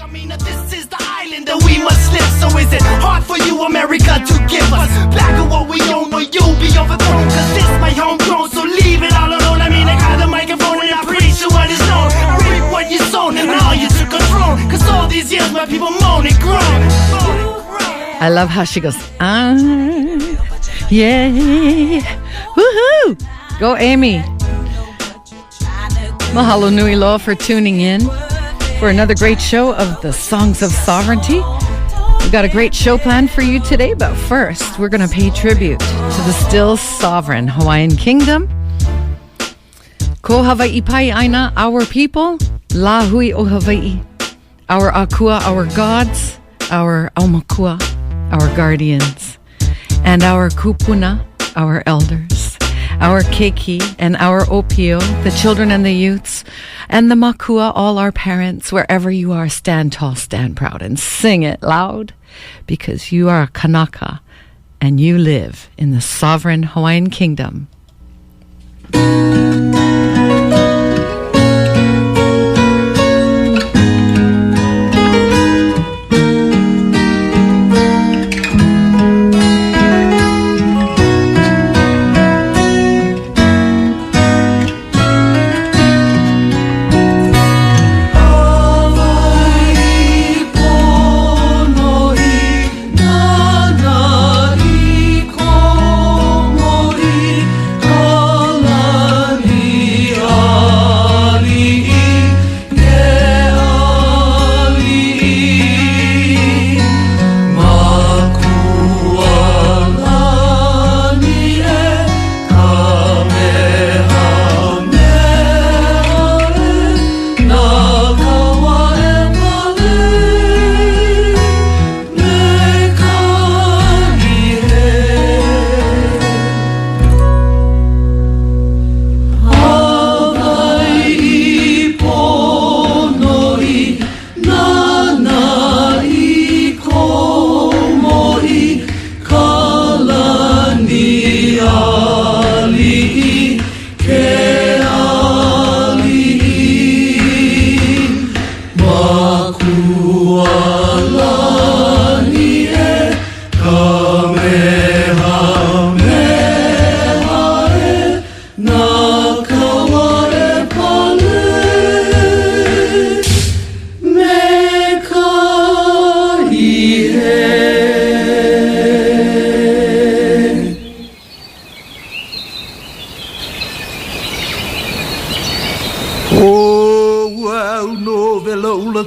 I mean, this is the island that we must live. So is it hard for you, America, to give us back of what we own, or you'll be overthrown? Cause this my homegrown, so leave it all alone. I mean, I got the microphone and I preach to what is known. I reap what you sown and all you took control. Cause all these years my people moan and groan. I love how she goes, yeah, woohoo! Go, Amy. Mahalo nui loa for tuning in for another great show of the Songs of Sovereignty. We've got a great show planned for you today, but first we're going to pay tribute to the still sovereign Hawaiian Kingdom. Ko Hawai'i pai aina, our people, la hui o Hawai'i, our akua, our gods, our aumakua, our guardians, and our kupuna, our elders, our keiki and our opio, the children and the youths, and the makua, all our parents. Wherever you are, stand tall, stand proud, and sing it loud, because you are a Kanaka and you live in the sovereign Hawaiian Kingdom.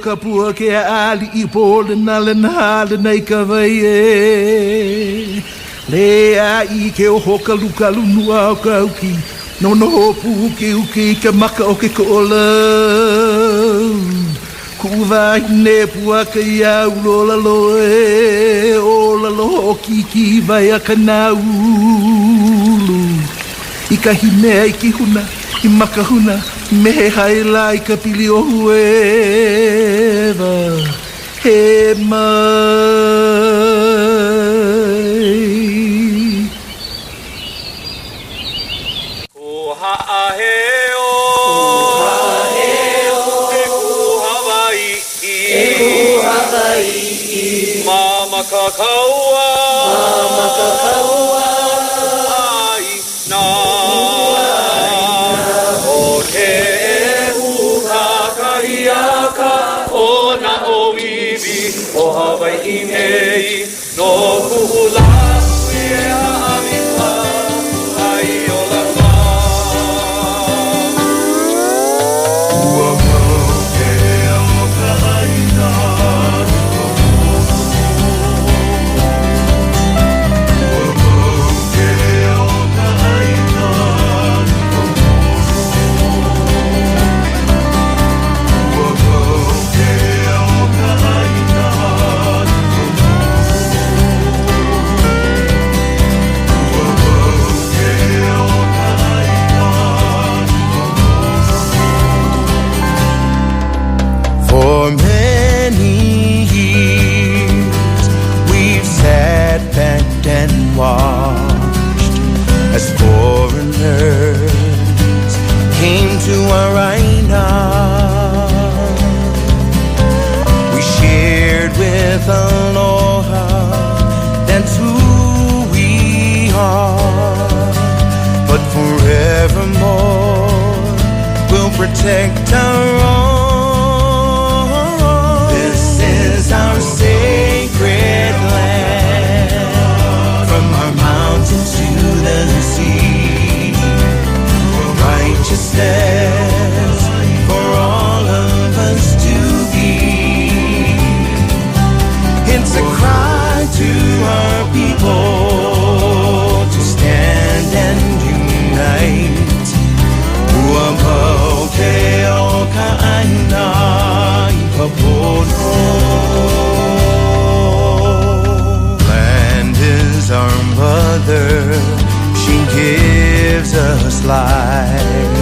Kapua ke ali I pole nale nale nei ka vai e le ai ke o hoka luka lunua o ka uki no no hopu ke uki ke maka o ke kola kuva ne pua ke ia ulola loe o la lo ki vai a kana ulu I ka hine I ki huna I maka huna me hai lai ka pili o hueva he mai Ko ha'aheo e ku Hawai'i Mama kakaua ai nā O Hawai'i nei no kuhula e ha'amika ai o la wā Ua mau ke o ka aina Ua mau ke o ka aina Ua mau ke o ka aina For many years we've sat back and watched as foreigners came to our island. We aloha, that's who we are. But forevermore, we'll protect our own. This is our sacred land, from our mountains to the sea. Righteousness for all of us to be. It's a cry to our people to stand and unite. Land is our mother, she gives us life.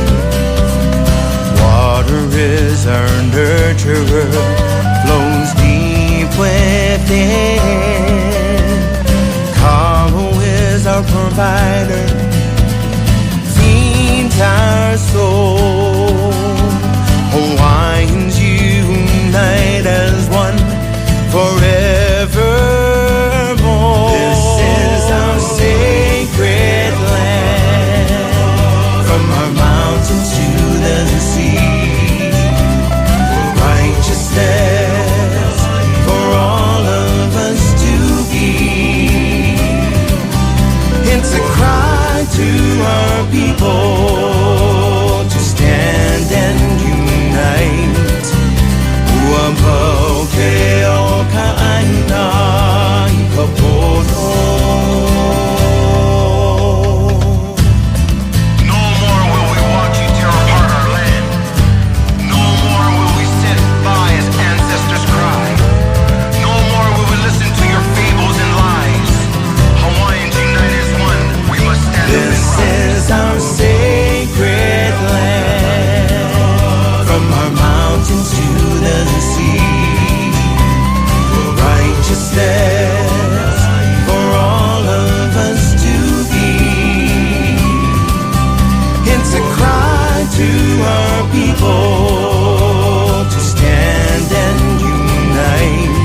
Water is our nurturer, flows deep within. Kamo is our provider, feeds our soul. Hawaiians unite as one forevermore. This is our sacred land, from our mountains to the sea. Righteousness for all of us to be. It's a cry to our people to stand and unite. No more will we watch you tear apart our land. No more will we sit by as ancestors cry. No more will we listen to your fables and lies. Hawaiians united as one, we must stand up and This is our sacred land, from our mountains to the sea. Righteousness for all of us to be. It's a cry to our people to stand and unite.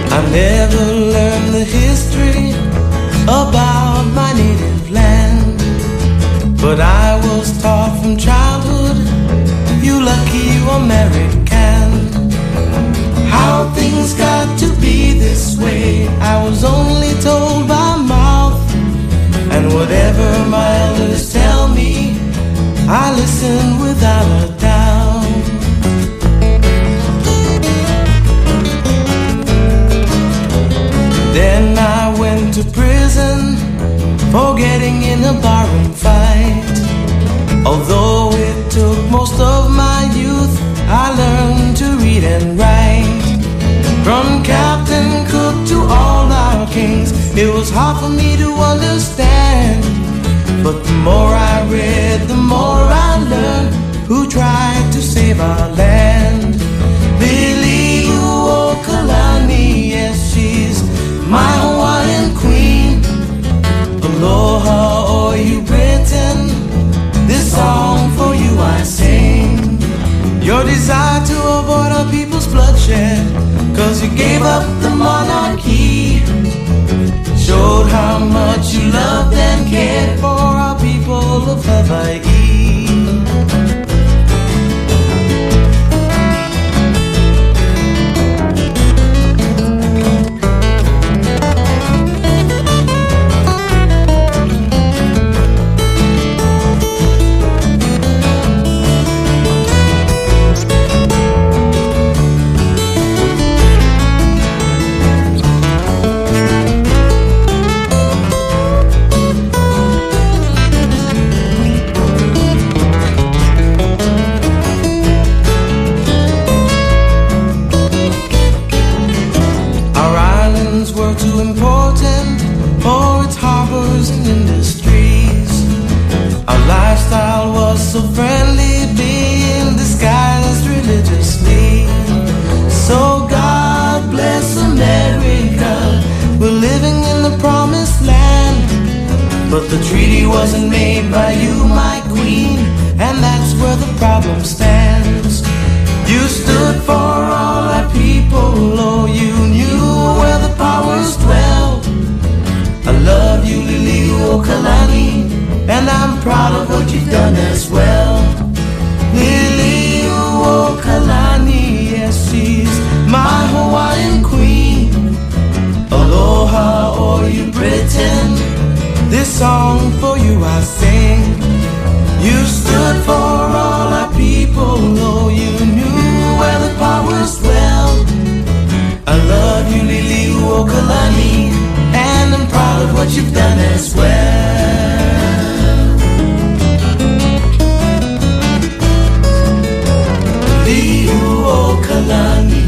I never learned the history about my native land, but I was taught from childhood, you lucky you American. How things got to be this way, I was only told by mouth, and whatever my elders tell me, I listen without a doubt. Then I went to prison for getting in a barroom fight. Although it took most of my youth, I learned to read and write. From Captain Cook to all our kings, it was hard for me to understand. But the more I read, the more I learned who tried to save our land. Lily Kaiulani, yes, she's my Hawaiian queen. Aloha, oh you Britain, this song for you I sing. Your desire to avoid our people's bloodshed, 'cause you gave up the monarchy, showed how much you loved and cared for our people of Hawai'i. he wasn't made by you, my queen, and that's where the problem stands. You stood for all our people, oh, you knew where the powers dwell. I love you, Liliuokalani, and I'm proud of what you've done as well. Liliuokalani, yes, she's my Hawaiian queen. Aloha, or you pretend. This song for you I sing. You stood for all our people, oh, you knew where the powers dwell. I love you, Liliuokalani, and I'm proud of what you've done as well. Liliuokalani,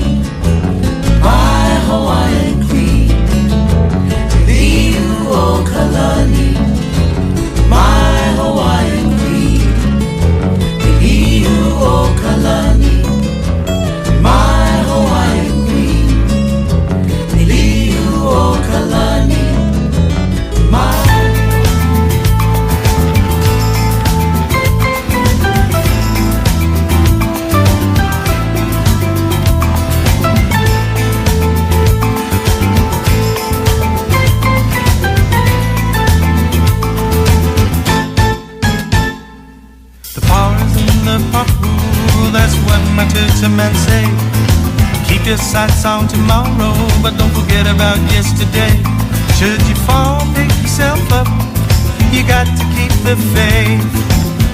my Hawaiian queen. Liliuokalani, my Hawaiian queen. Liliuokalani, my Hawaiian queen. Liliuokalani, my. That's what my Texan men say. Keep your sights on tomorrow, but don't forget about yesterday. Should you fall, pick yourself up. You got to keep the faith.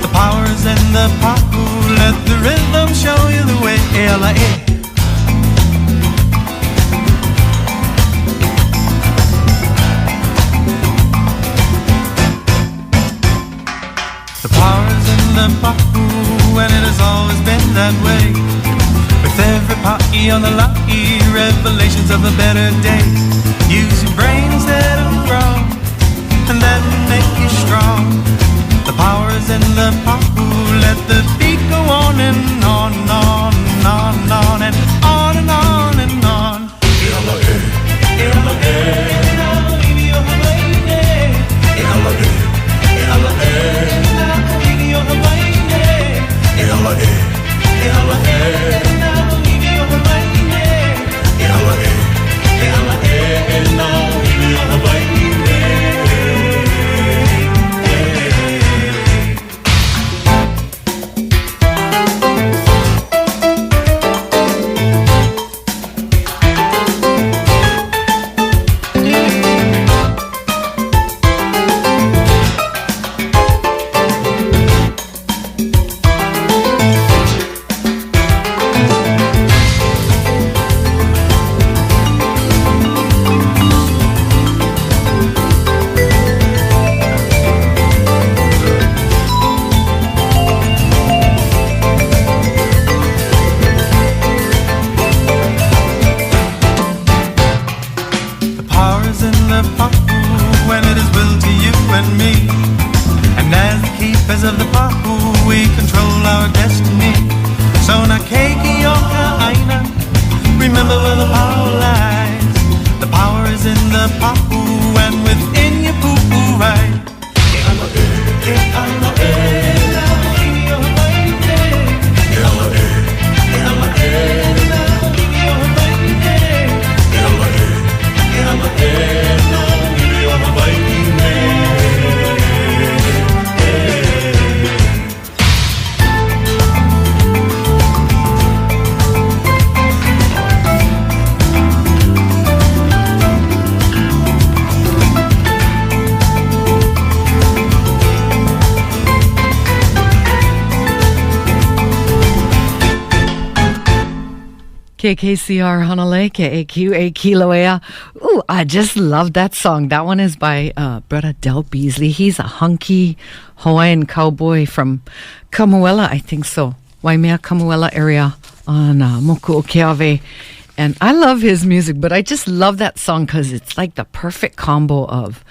The power's in the pahu. Let the rhythm show you the way. L.A. The power's in the pahu, and it has always been that way. With every pa'i on the la'i, revelations of a better day. Use your brain instead of wrong, and that will make you strong. The power is in the pahu, let the beat go on and on and on and on and on and on and on and on. KKCR Hanalei, KAQA Kilauea. Ooh, I just love that song. That one is by Brother Del Beasley. He's a hunky Hawaiian cowboy from Kamuela, I think so. Waimea Kamuela area on Moku Okeawe. And I love his music, but I just love that song because it's like the perfect combo of,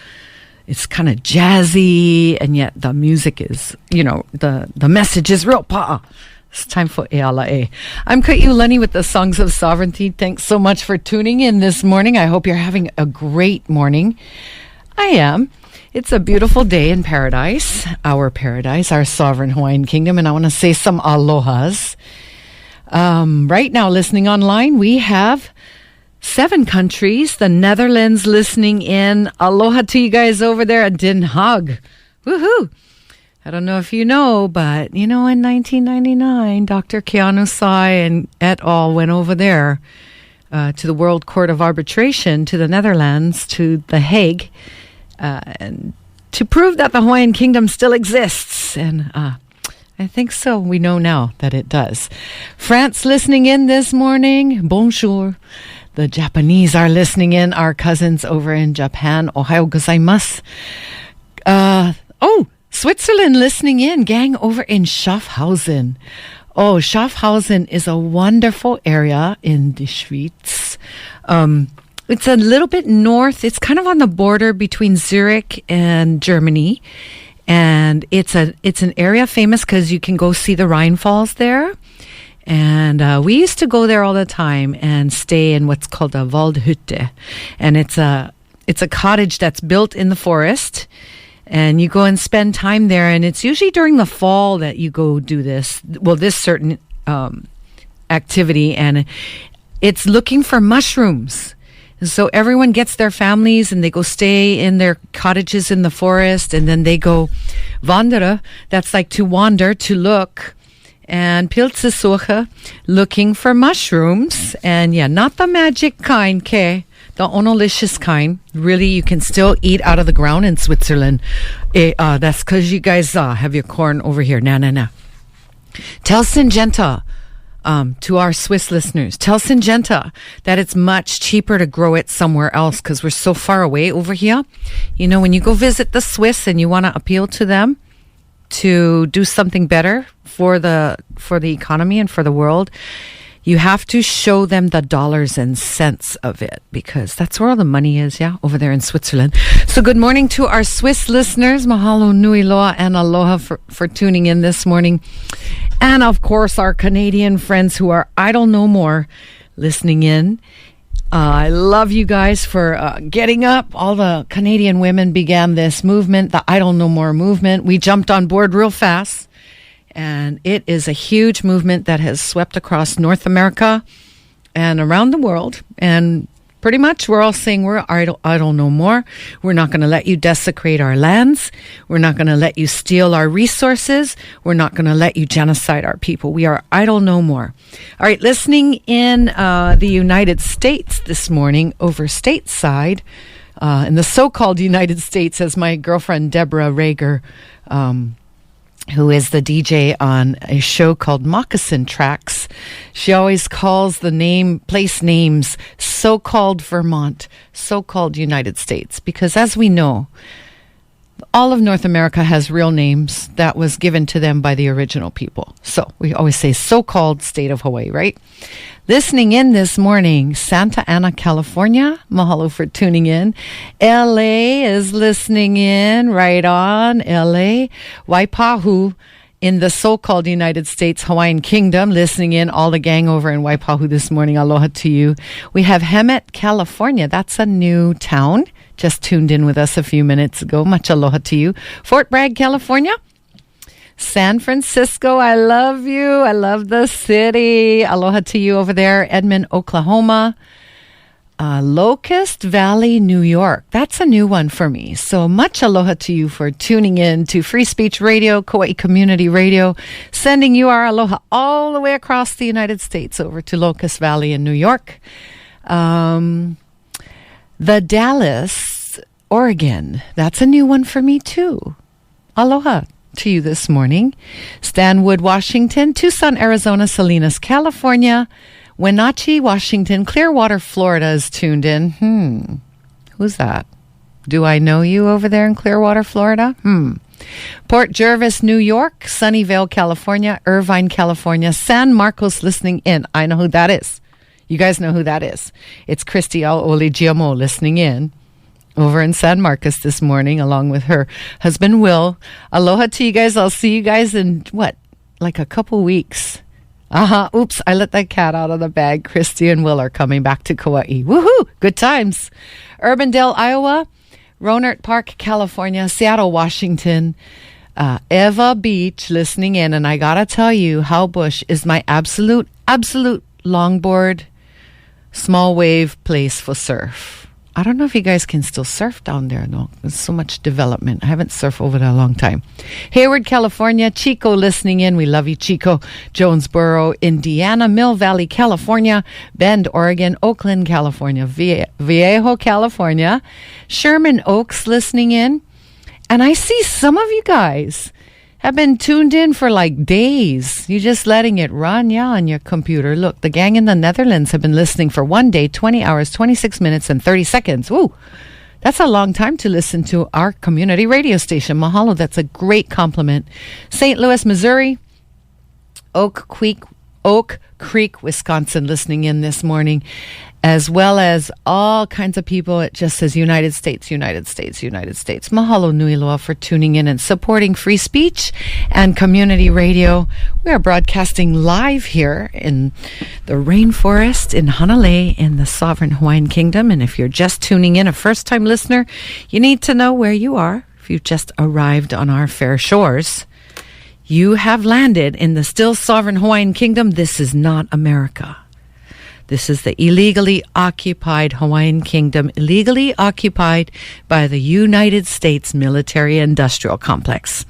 it's kind of jazzy, and yet the music is, the message is real pa'a. It's time for Ealae. I'm Kaiulani with the Songs of Sovereignty. Thanks so much for tuning in this morning. I hope you're having a great morning. I am. It's a beautiful day in paradise, our sovereign Hawaiian kingdom, and I want to say some alohas. Right now, listening online, we have 7 countries. The Netherlands listening in. Aloha to you guys over there at Den Haag. Woohoo! I don't know if you know, but, in 1999, Dr. Keanu Sai and et al. Went over there to the World Court of Arbitration, to the Netherlands, to The Hague, and to prove that the Hawaiian Kingdom still exists. And I think so. We know now that it does. France listening in this morning. Bonjour. The Japanese are listening in. Our cousins over in Japan. Ohayo gozaimasu. Switzerland listening in. Gang over in Schaffhausen. Oh, Schaffhausen is a wonderful area in the Schweiz. It's a little bit north. It's kind of on the border between Zurich and Germany. And it's an area famous because you can go see the Rhine Falls there. And we used to go there all the time and stay in what's called a Waldhütte. And it's a cottage that's built in the forest. And you go and spend time there. And it's usually during the fall that you go do this. Well, this certain activity. And it's looking for mushrooms. And so everyone gets their families and they go stay in their cottages in the forest. And then they go wanderen. That's like to wander, to look. And Pilze suche, looking for mushrooms. And yeah, not the magic kind, the onolicious kind. Really, you can still eat out of the ground in Switzerland. That's because you guys have your corn over here. No. Tell Syngenta, to our Swiss listeners, tell Syngenta that it's much cheaper to grow it somewhere else because we're so far away over here. When you go visit the Swiss and you want to appeal to them to do something better for the economy and for the world, you have to show them the dollars and cents of it because that's where all the money is, over there in Switzerland. So good morning to our Swiss listeners. Mahalo nui loa and aloha for tuning in this morning. And of course, our Canadian friends who are idle no more listening in. I love you guys for getting up. All the Canadian women began this movement, the Idle No More movement. We jumped on board real fast. And it is a huge movement that has swept across North America and around the world. And pretty much we're all saying we're idle no more. We're not going to let you desecrate our lands. We're not going to let you steal our resources. We're not going to let you genocide our people. We are idle no more. All right, listening in the United States this morning over stateside, in the so-called United States, as my girlfriend Deborah Rager, who is the DJ on a show called Moccasin Tracks. She always calls the place names so-called Vermont, so-called United States, because as we know, all of North America has real names that was given to them by the original people. So we always say so-called state of Hawaii, right? Listening in this morning, Santa Ana, California. Mahalo for tuning in. LA is listening in. Right on, LA. Waipahu in the so-called United States Hawaiian Kingdom. Listening in, all the gang over in Waipahu this morning. Aloha to you. We have Hemet, California. That's a new town. Just tuned in with us a few minutes ago. Much aloha to you. Fort Bragg, California. San Francisco, I love you. I love the city. Aloha to you over there. Edmond, Oklahoma. Locust Valley, New York. That's a new one for me. So much aloha to you for tuning in to Free Speech Radio, Kauai Community Radio, sending you our aloha all the way across the United States over to Locust Valley in New York. The Dallas, Oregon. That's a new one for me too. Aloha to you this morning. Stanwood, Washington. Tucson, Arizona. Salinas, California. Wenatchee, Washington. Clearwater, Florida is tuned in. Who's that? Do I know you over there in Clearwater, Florida? Port Jervis, New York. Sunnyvale, California. Irvine, California. San Marcos listening in. I know who that is. You guys know who that is. It's Christy Oligiamo listening in over in San Marcos this morning along with her husband Will. Aloha to you guys. I'll see you guys in like a couple weeks. Oops, I let that cat out of the bag. Christy and Will are coming back to Kauai. Woohoo! Good times. Urbandale, Iowa. Rohnert Park, California, Seattle, Washington, Eva Beach listening in. And I gotta tell you, Howe Bush is my absolute longboard, small wave place for surf. I don't know if you guys can still surf down there, though. There's so much development. I haven't surfed over there a long time. Hayward, California. Chico listening in. We love you, Chico. Jonesboro, Indiana. Mill Valley, California. Bend, Oregon. Oakland, California. Viejo, California. Sherman Oaks listening in. And I see some of you guys have been tuned in for like days. You're just letting it run, on your computer. Look, the gang in the Netherlands have been listening for 1 day, 20 hours, 26 minutes, and 30 seconds. Woo! That's a long time to listen to our community radio station. Mahalo, that's a great compliment. St. Louis, Missouri. Oak Creek, Wisconsin, listening in this morning, as well as all kinds of people. It just says United States. Mahalo nui loa for tuning in and supporting free speech and community radio. We are broadcasting live here in the rainforest in Hanalei in the sovereign Hawaiian Kingdom. And if you're just tuning in, a first-time listener, you need to know where you are. If you've just arrived on our fair shores, you have landed in the still sovereign Hawaiian Kingdom. This is not America. This is the illegally occupied Hawaiian Kingdom, illegally occupied by the United States military-industrial complex.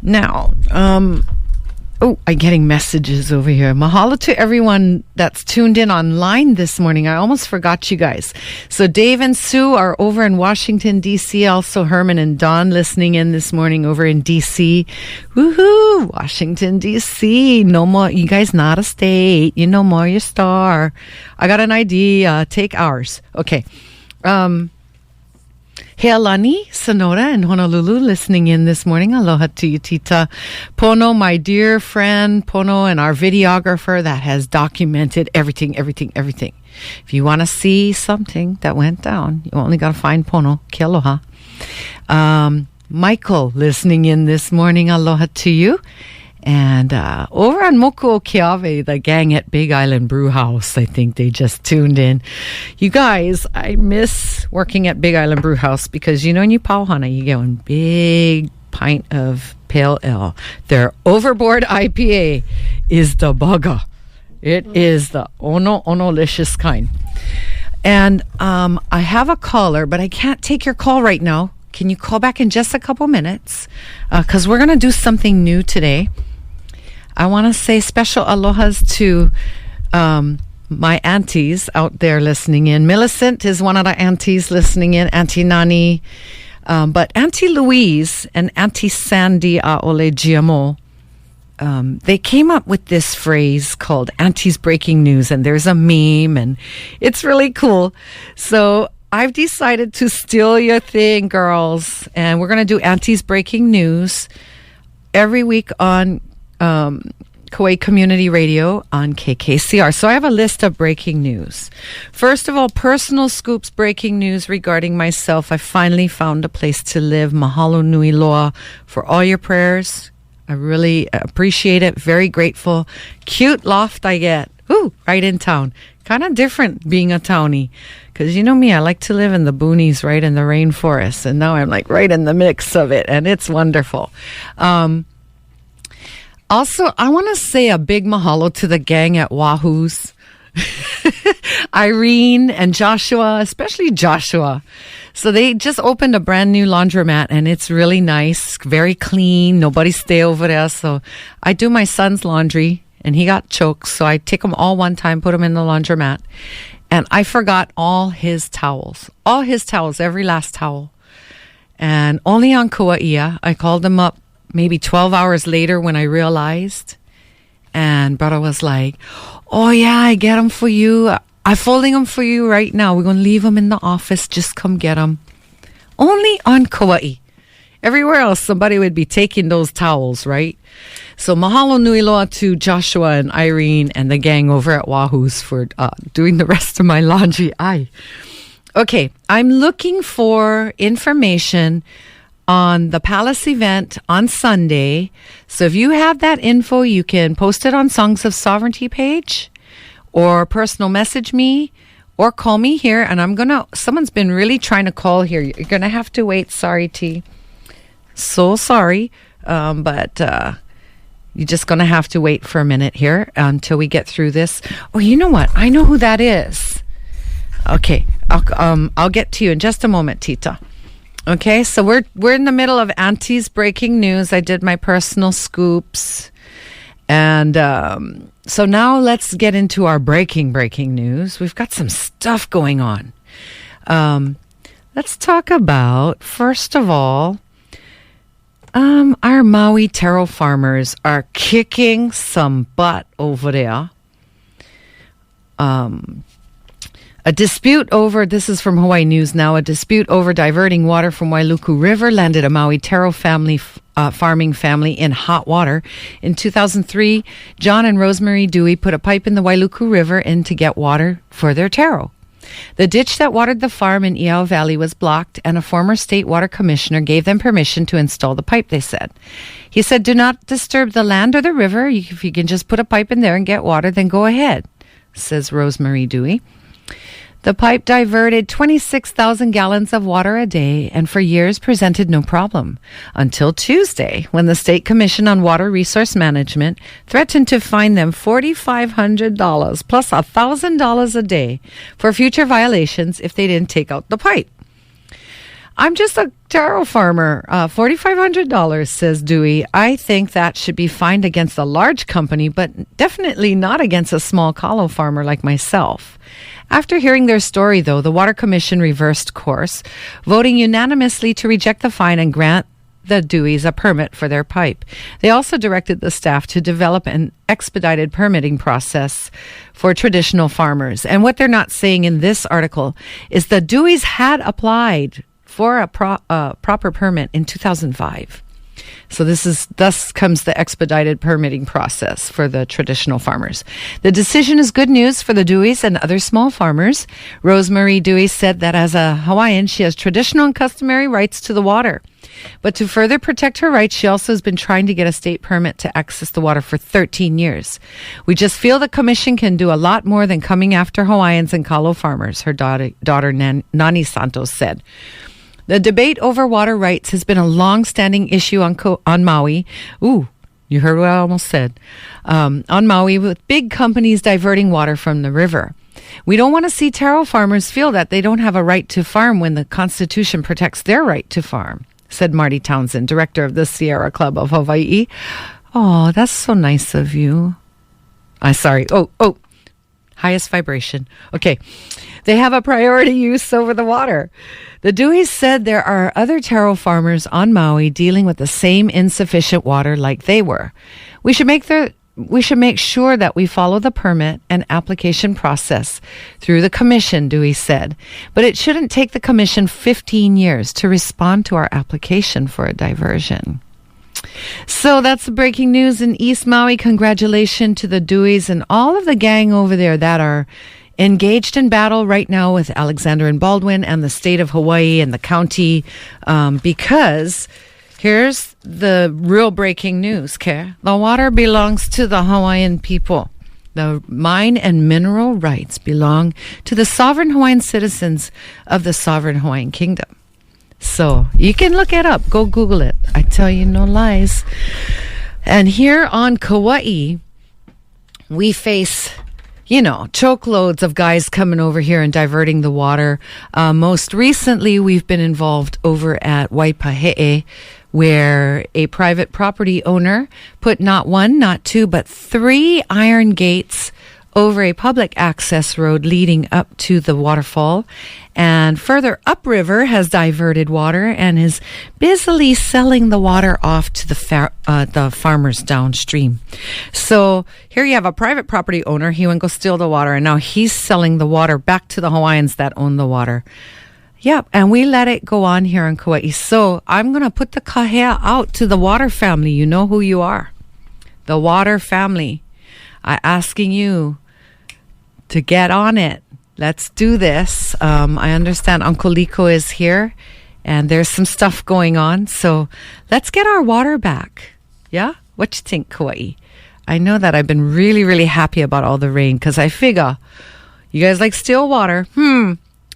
Now, I'm getting messages over here. Mahalo to everyone that's tuned in online this morning. I almost forgot you guys. So Dave and Sue are over in Washington, D.C. Also Herman and Don listening in this morning over in D.C. Woohoo! Washington, D.C. No more. You guys not a state. You know more your star. I got an idea. Take ours. Okay. Kaiulani, Sonora, and Honolulu listening in this morning. Aloha to you, Tita. Pono, my dear friend, Pono, and our videographer that has documented everything. If you want to see something that went down, you only got to find Pono. Ke aloha. Michael listening in this morning. Aloha to you. And over on Moku Okeawe, the gang at Big Island Brew House, I think they just tuned in. You guys, I miss working at Big Island Brew House because, you know, in you pauhana, you get one big pint of pale ale. Their Overboard IPA is the bugger. It is the ono-licious kind. And I have a caller, but I can't take your call right now. Can you call back in just a couple minutes? Because we're going to do something new today. I want to say special alohas to my aunties out there listening in. Millicent is one of the aunties listening in, Auntie Nani. But Auntie Louise and Auntie Sandy Aole Giamo, they came up with this phrase called Auntie's Breaking News, and there's a meme, and it's really cool. So I've decided to steal your thing, girls, and we're going to do Auntie's Breaking News every week on Kauai Community Radio on KKCR. So I have a list of breaking news. First of all, personal scoops, breaking news regarding myself. I finally found a place to live. Mahalo nui loa for all your prayers. I really appreciate it. Very grateful. Cute loft I get. Ooh, right in town. Kind of different being a townie. Because you know me, I like to live in the boonies, right in the rainforest. And now I'm like right in the mix of it. And it's wonderful. Also, I want to say a big mahalo to the gang at Wahoo's. Irene and Joshua, especially Joshua. So they just opened a brand new laundromat and it's really nice, very clean. Nobody stay over there. So I do my son's laundry and he got choked. So I take them all one time, put them in the laundromat. And I forgot all his towels, every last towel. And only on Kauai, I called him up maybe 12 hours later when I realized. And brother was like, oh yeah, I get them for you. I'm folding them for you right now. We're going to leave them in the office. Just come get them. Only on Kauai. Everywhere else, somebody would be taking those towels, right? So mahalo nui loa to Joshua and Irene and the gang over at Wahoo's for doing the rest of my laundry. Okay, I'm looking for information on the Palace event on Sunday. So if you have that info, you can post it on Songs of Sovereignty page or personal message me or call me here, and someone's been really trying to call here. You're going to have to wait. Sorry, T. So sorry. But you're just going to have to wait for a minute here until we get through this. Oh, you know what? I know who that is. Okay. I'll get to you in just a moment, Tita. Okay, so we're in the middle of Auntie's breaking news. I did my personal scoops. And so now let's get into our breaking news. We've got some stuff going on. Let's talk about, first of all, our Maui taro farmers are kicking some butt over there. A dispute over, this is from Hawaii News Now, a dispute over diverting water from Wailuku River landed a Maui taro farming family in hot water. In 2003, John and Rosemary Dewey put a pipe in the Wailuku River in to get water for their taro. The ditch that watered the farm in Iao Valley was blocked, and a former state water commissioner gave them permission to install the pipe, they said. He said, do not disturb the land or the river. If you can just put a pipe in there and get water, then go ahead, says Rosemary Dewey. The pipe diverted 26,000 gallons of water a day and for years presented no problem. Until Tuesday, when the State Commission on Water Resource Management threatened to fine them $4,500 plus $1,000 a day for future violations if they didn't take out the pipe. I'm just a taro farmer. $4,500, says Dewey. I think that should be fined against a large company, but definitely not against a small kalo farmer like myself. After hearing their story, though, the Water Commission reversed course, voting unanimously to reject the fine and grant the Deweys a permit for their pipe. They also directed the staff to develop an expedited permitting process for traditional farmers. And what they're not saying in this article is the Deweys had applied for a proper permit in 2005. So thus comes the expedited permitting process for the traditional farmers. The decision is good news for the Deweys and other small farmers. Rosemary Dewey said that as a Hawaiian, she has traditional and customary rights to the water. But to further protect her rights, she also has been trying to get a state permit to access the water for 13 years. We just feel the commission can do a lot more than coming after Hawaiians and kalo farmers, her daughter Nani Santos said. The debate over water rights has been a long-standing issue on Maui. Ooh, you heard what I almost said. On Maui, with big companies diverting water from the river. We don't want to see taro farmers feel that they don't have a right to farm when the Constitution protects their right to farm, said Marty Townsend, director of the Sierra Club of Hawaii. Oh, that's so nice of you. Sorry. Oh, highest vibration. Okay. They have a priority use over the water. The Deweys said there are other taro farmers on Maui dealing with the same insufficient water like they were. We should make sure that we follow the permit and application process through the commission, Dewey said. But it shouldn't take the commission 15 years to respond to our application for a diversion. So that's the breaking news in East Maui. Congratulations to the Deweys and all of the gang over there that are engaged in battle right now with Alexander and Baldwin and the state of Hawaii and the county, because here's the real breaking news, okay? The water belongs to the Hawaiian people. The mine and mineral rights belong to the sovereign Hawaiian citizens of the sovereign Hawaiian kingdom. So you can look it up. Go Google it. I tell you no lies. And here on Kauai, we face, choke loads of guys coming over here and diverting the water. Most recently, we've been involved over at Waipahe'e, where a private property owner put not one, not two, but 3 iron gates over a public access road leading up to the waterfall, and further upriver has diverted water and is busily selling the water off to the farmers downstream. So here you have a private property owner. He went go steal the water, and now he's selling the water back to the Hawaiians that own the water. Yep, and we let it go on here in Kauai. So I'm going to put the kahea out to the water family. You know who you are. The water family. I'm asking you to get on it. Let's do this. I understand Uncle Liko is here and there's some stuff going on. So let's get our water back. Yeah? What you think, Kauai? I know that I've been really, really happy about all the rain because I figure, You guys like still water?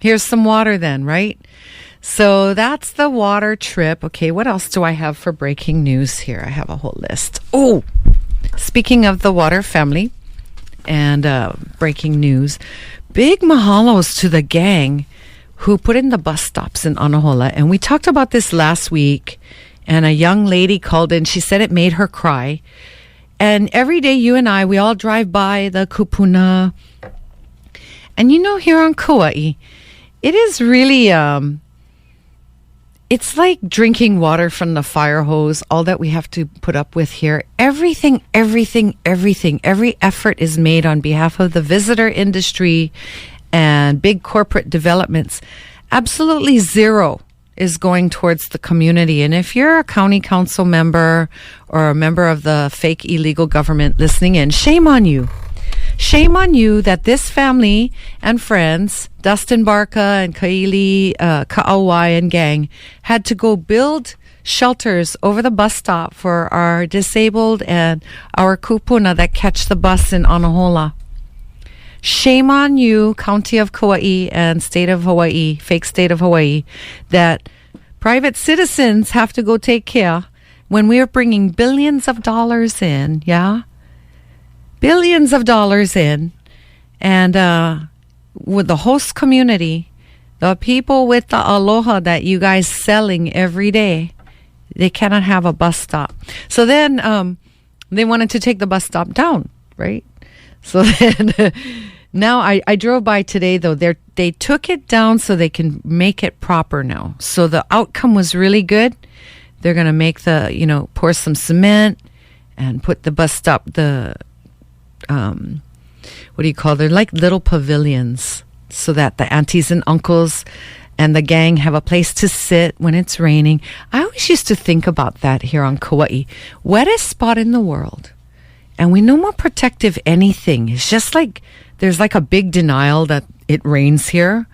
Here's some water then, right? So that's the water trip. Okay, what else do I have for breaking news here? I have a whole list. Oh, speaking of the water family and breaking news, big mahalos to the gang who put in the bus stops in Anahola. And we talked about this last week, and a young lady called in. She said it made her cry. And every day you and I, we all drive by the kupuna. And you know, here on Kauai, it is really, it's like drinking water from the fire hose, all that we have to put up with here. Every effort is made on behalf of the visitor industry and big corporate developments. Absolutely zero is going towards the community. And if you're a county council member or a member of the fake illegal government listening in, shame on you. Shame on you that this family and friends, Dustin Barca and Kaili Ka'awai and gang, had to go build shelters over the bus stop for our disabled and our kupuna that catch the bus in Anahola. Shame on you, County of Kauai and State of Hawaii, fake State of Hawaii, that private citizens have to go take care when we are bringing billions of dollars in, yeah? Billions of dollars in, and with the host community, the people with the aloha that you guys selling every day, they cannot have a bus stop. So then they wanted to take the bus stop down, right? So then now I drove by today, though. They took it down so they can make it proper now. So the outcome was really good. They're going to make pour some cement and put the bus stop, what do you call it? They're like little pavilions so that the aunties and uncles and the gang have a place to sit when it's raining. I always used to think about that here on Kauai. Wettest spot in the world. And we no more protective anything. It's just like there's like a big denial that it rains here.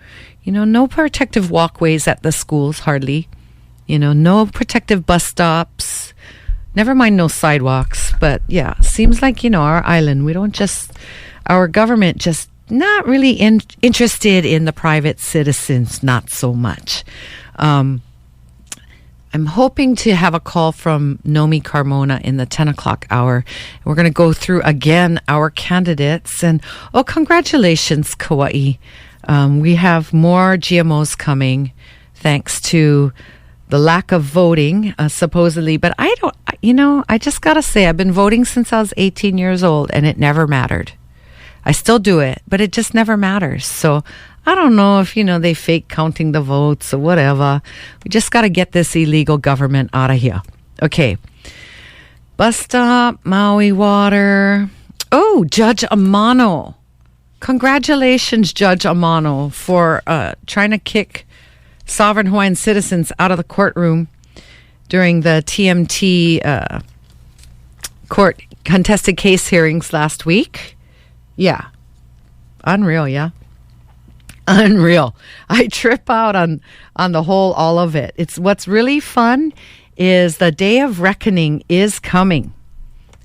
No protective walkways at the schools hardly. No protective bus stops. Never mind no sidewalks. But yeah, seems like, our island, our government just not really interested in the private citizens, not so much. I'm hoping to have a call from Nomi Carmona in the 10 o'clock hour. We're going to go through again our candidates. And, congratulations, Kauai. We have more GMOs coming thanks to the lack of voting, supposedly. But I just got to say, I've been voting since I was 18 years old, and it never mattered. I still do it, but it just never matters. So I don't know if, they fake counting the votes or whatever. We just got to get this illegal government out of here. Okay. Bus stop, Maui water. Oh, Judge Amano. Congratulations, Judge Amano, for trying to kick sovereign Hawaiian citizens out of the courtroom during the TMT court contested case hearings last week. Yeah. Unreal, yeah. Unreal. I trip out on the whole, all of it. It's what's really fun is the day of reckoning is coming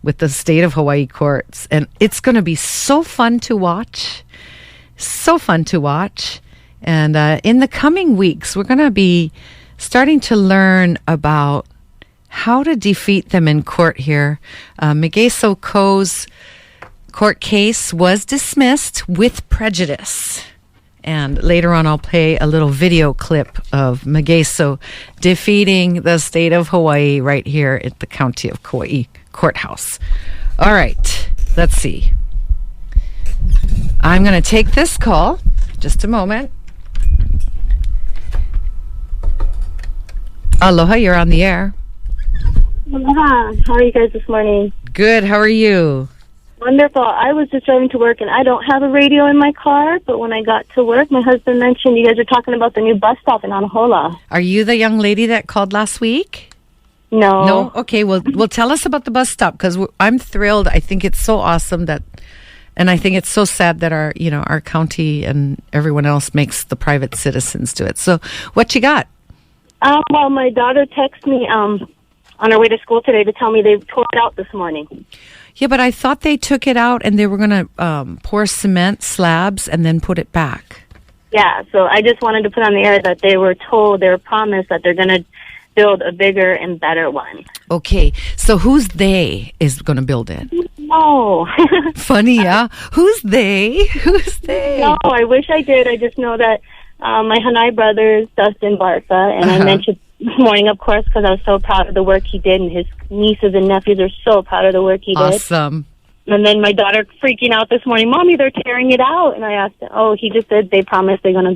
with the state of Hawaii courts. And it's going to be so fun to watch. So fun to watch. And in the coming weeks, we're going to be starting to learn about how to defeat them in court here. Megeso Ko's court case was dismissed with prejudice. And later on, I'll play a little video clip of Megeso defeating the state of Hawaii right here at the County of Kauai courthouse. All right, let's see. I'm going to take this call. Just a moment. Aloha, you're on the air. Aloha. How are you guys this morning? Good. How are you? Wonderful. I was just driving to work, and I don't have a radio in my car, but when I got to work, my husband mentioned you guys were talking about the new bus stop in Anahola. Are you the young lady that called last week? No. No? Okay, well, tell us about the bus stop, because I'm thrilled. I think it's so awesome and I think it's so sad that our county and everyone else makes the private citizens do it. So what you got? Well, my daughter texted me on our way to school today to tell me they tore it out this morning. Yeah, but I thought they took it out and they were going to pour cement slabs and then put it back. Yeah, so I just wanted to put on the air that they were promised that they're going to build a bigger and better one. Okay, so who's they is going to build it? Oh. Funny, yeah? Who's they? Who's they? No, I wish I did. I just know that my Hanai brothers, Dustin Barca, and I mentioned this morning, of course, because I was so proud of the work he did, and his nieces and nephews are so proud of the work he did. Awesome. And then my daughter freaking out this morning, Mommy, they're tearing it out. And I asked her, he just said they promised they're going to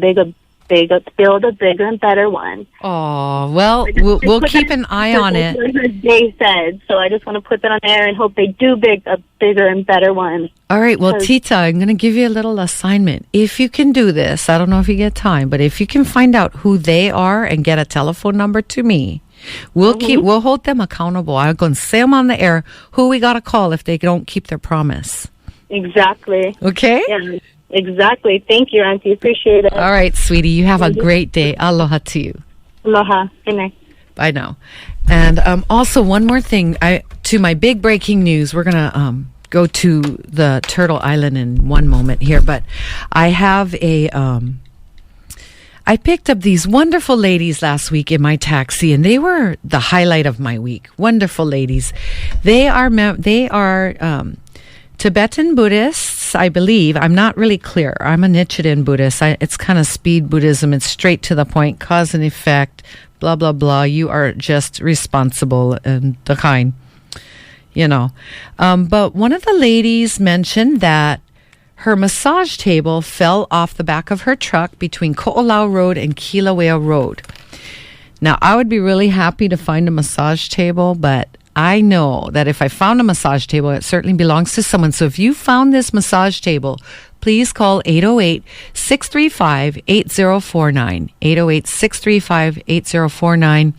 build a bigger and better one. Oh, well, we'll keep an eye on it. They said, so I just want to put that on air and hope they do a bigger and better one. All right, well, Tita, I'm going to give you a little assignment. If you can do this, I don't know if you get time, but if you can find out who they are and get a telephone number to me, we'll hold them accountable. I'm going to say them on the air who we got to call if they don't keep their promise. Exactly. Okay? Yeah. Exactly. Thank you, Auntie. Appreciate it. All right, sweetie. You have a great day. Aloha to you. Aloha. Good night. Bye now. And also, one more thing. To my big breaking news, we're going to go to the Turtle Island in one moment here. But I have I picked up these wonderful ladies last week in my taxi, and they were the highlight of my week. Wonderful ladies. They are Tibetan Buddhists, I believe. I'm not really clear. I'm a Nichiren Buddhist. It's kind of speed Buddhism. It's straight to the point, cause and effect, blah, blah, blah. You are just responsible and the kind, But one of the ladies mentioned that her massage table fell off the back of her truck between Ko'olau Road and Kilauea Road. Now, I would be really happy to find a massage table, but I know that if I found a massage table, it certainly belongs to someone. So if you found this massage table, please call 808-635-8049. 808-635-8049.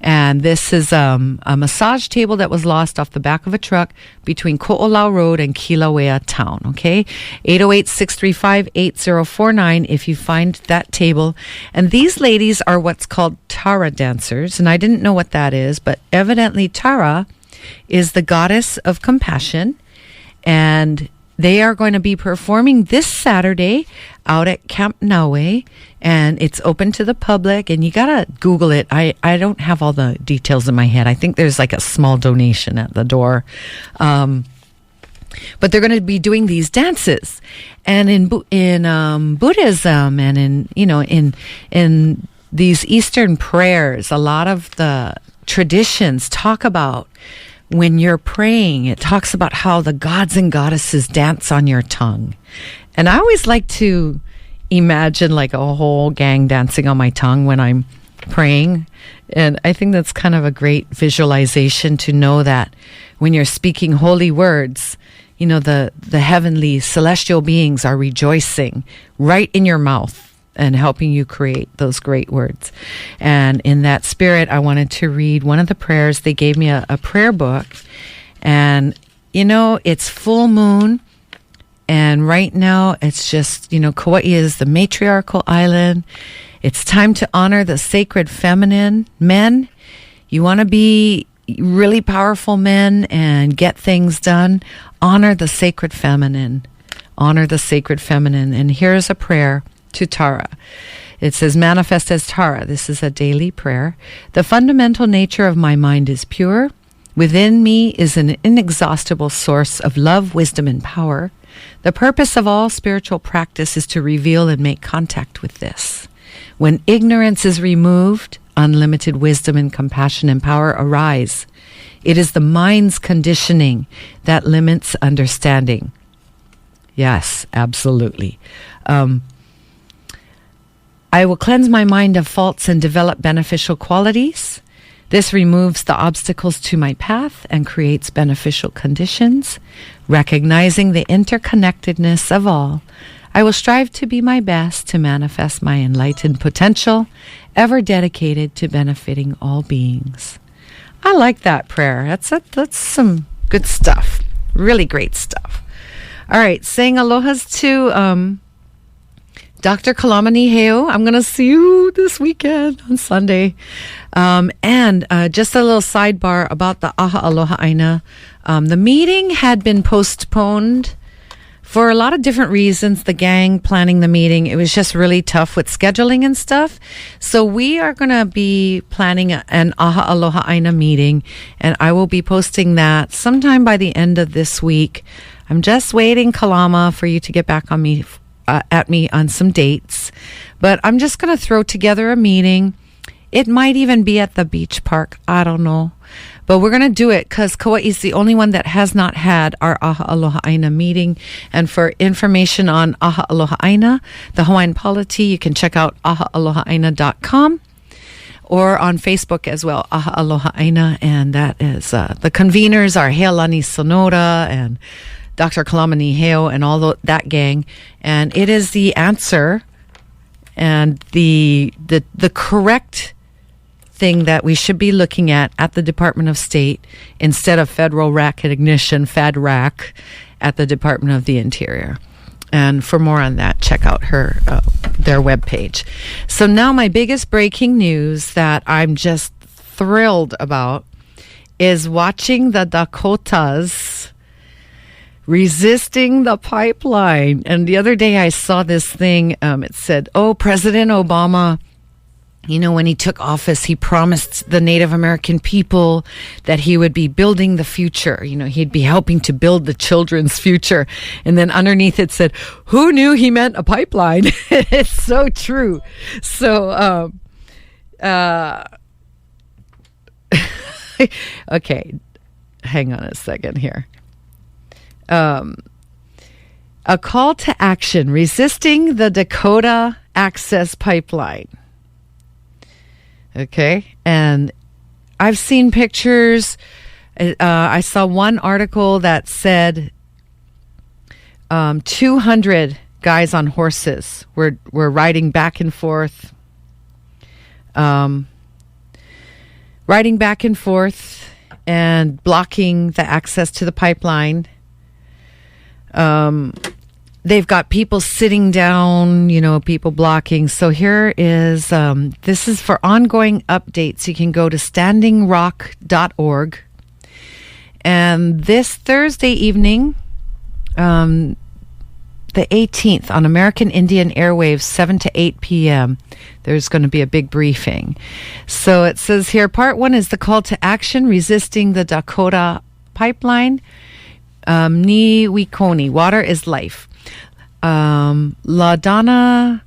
And this is a massage table that was lost off the back of a truck between Ko'olau Road and Kilauea Town. Okay? 808-635-8049 if you find that table. And these ladies are what's called Tara dancers. And I didn't know what that is, but evidently Tara is the goddess of compassion. And they are going to be performing this Saturday out at Camp Naue, and it's open to the public, and you got to Google it. I don't have all the details in my head. I think there's like a small donation at the door. But they're going to be doing these dances. And in Buddhism and in these Eastern prayers, a lot of the traditions talk about when you're praying, it talks about how the gods and goddesses dance on your tongue. And I always like to imagine like a whole gang dancing on my tongue when I'm praying. And I think that's kind of a great visualization to know that when you're speaking holy words, the heavenly celestial beings are rejoicing right in your mouth and helping you create those great words. And in that spirit, I wanted to read one of the prayers. They gave me a prayer book. And, it's full moon. And right now, it's just, Kauai is the matriarchal island. It's time to honor the sacred feminine. Men, you want to be really powerful men and get things done. Honor the sacred feminine. Honor the sacred feminine. And here's a prayer to Tara. It says, manifest as Tara. This is a daily prayer. The fundamental nature of my mind is pure. Within me is an inexhaustible source of love, wisdom, and power. The purpose of all spiritual practice is to reveal and make contact with this. When ignorance is removed, unlimited wisdom and compassion and power arise. It is the mind's conditioning that limits understanding. Yes, absolutely. I will cleanse my mind of faults and develop beneficial qualities. This removes the obstacles to my path and creates beneficial conditions. Recognizing the interconnectedness of all, I will strive to be my best to manifest my enlightened potential, ever dedicated to benefiting all beings. I like that prayer. That's some good stuff. Really great stuff. All right, saying alohas Dr. Kaiulani Mahuka, I'm going to see you this weekend on Sunday. And just a little sidebar about the Aha Aloha Aina. The meeting had been postponed for a lot of different reasons. The gang planning the meeting, it was just really tough with scheduling and stuff. So we are going to be planning an Aha Aloha Aina meeting, and I will be posting that sometime by the end of this week. I'm just waiting, Kalama, for you to get back on me at me on some dates, but I'm just going to throw together a meeting. It might even be at the beach park. I don't know, but we're going to do it because Kauai is the only one that has not had our Aha Aloha Aina meeting. And for information on Aha Aloha Aina, the Hawaiian polity, you can check out ahaalohaaina.com or on Facebook as well, Aha Aloha Aina. And that is, the conveners are Healani Sonoda and Dr. Kaiulani Mahuka and all that gang. And it is the answer and the correct thing that we should be looking at the Department of State instead of federal recognition, FedRAC, at the Department of the Interior. And for more on that, check out their webpage. So now my biggest breaking news that I'm just thrilled about is watching the Dakotas resisting the pipeline. And the other day I saw this thing. It said, President Obama, when he took office, he promised the Native American people that he would be building the future. He'd be helping to build the children's future. And then underneath it said, who knew he meant a pipeline? It's so true. So, okay, hang on a second here. A call to action, resisting the Dakota Access Pipeline. Okay, and I've seen pictures. I saw one article that said 200 guys on horses were riding back and forth, and blocking the access to the pipeline. They've got people sitting down, people blocking. So here is, this is for ongoing updates. You can go to standingrock.org. And this Thursday evening, the 18th, on American Indian Airwaves, 7 to 8 p.m., there's going to be a big briefing. So it says here, part one is the call to action, resisting the Dakota pipeline. Ni Wikoni, water is life. LaDonna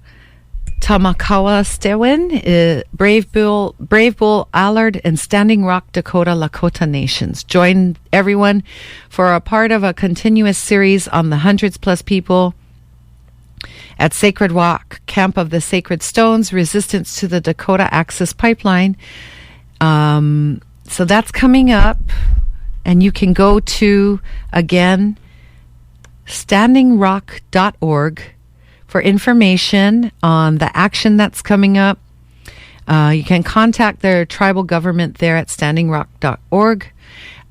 Tamakawa Stewin, Brave Bull Allard, and Standing Rock Dakota Lakota Nations. Join everyone for a part of a continuous series on the hundreds plus people at Sacred Rock, Camp of the Sacred Stones, resistance to the Dakota Access Pipeline. So that's coming up. And you can go to, again, standingrock.org for information on the action that's coming up. You can contact their tribal government there at standingrock.org.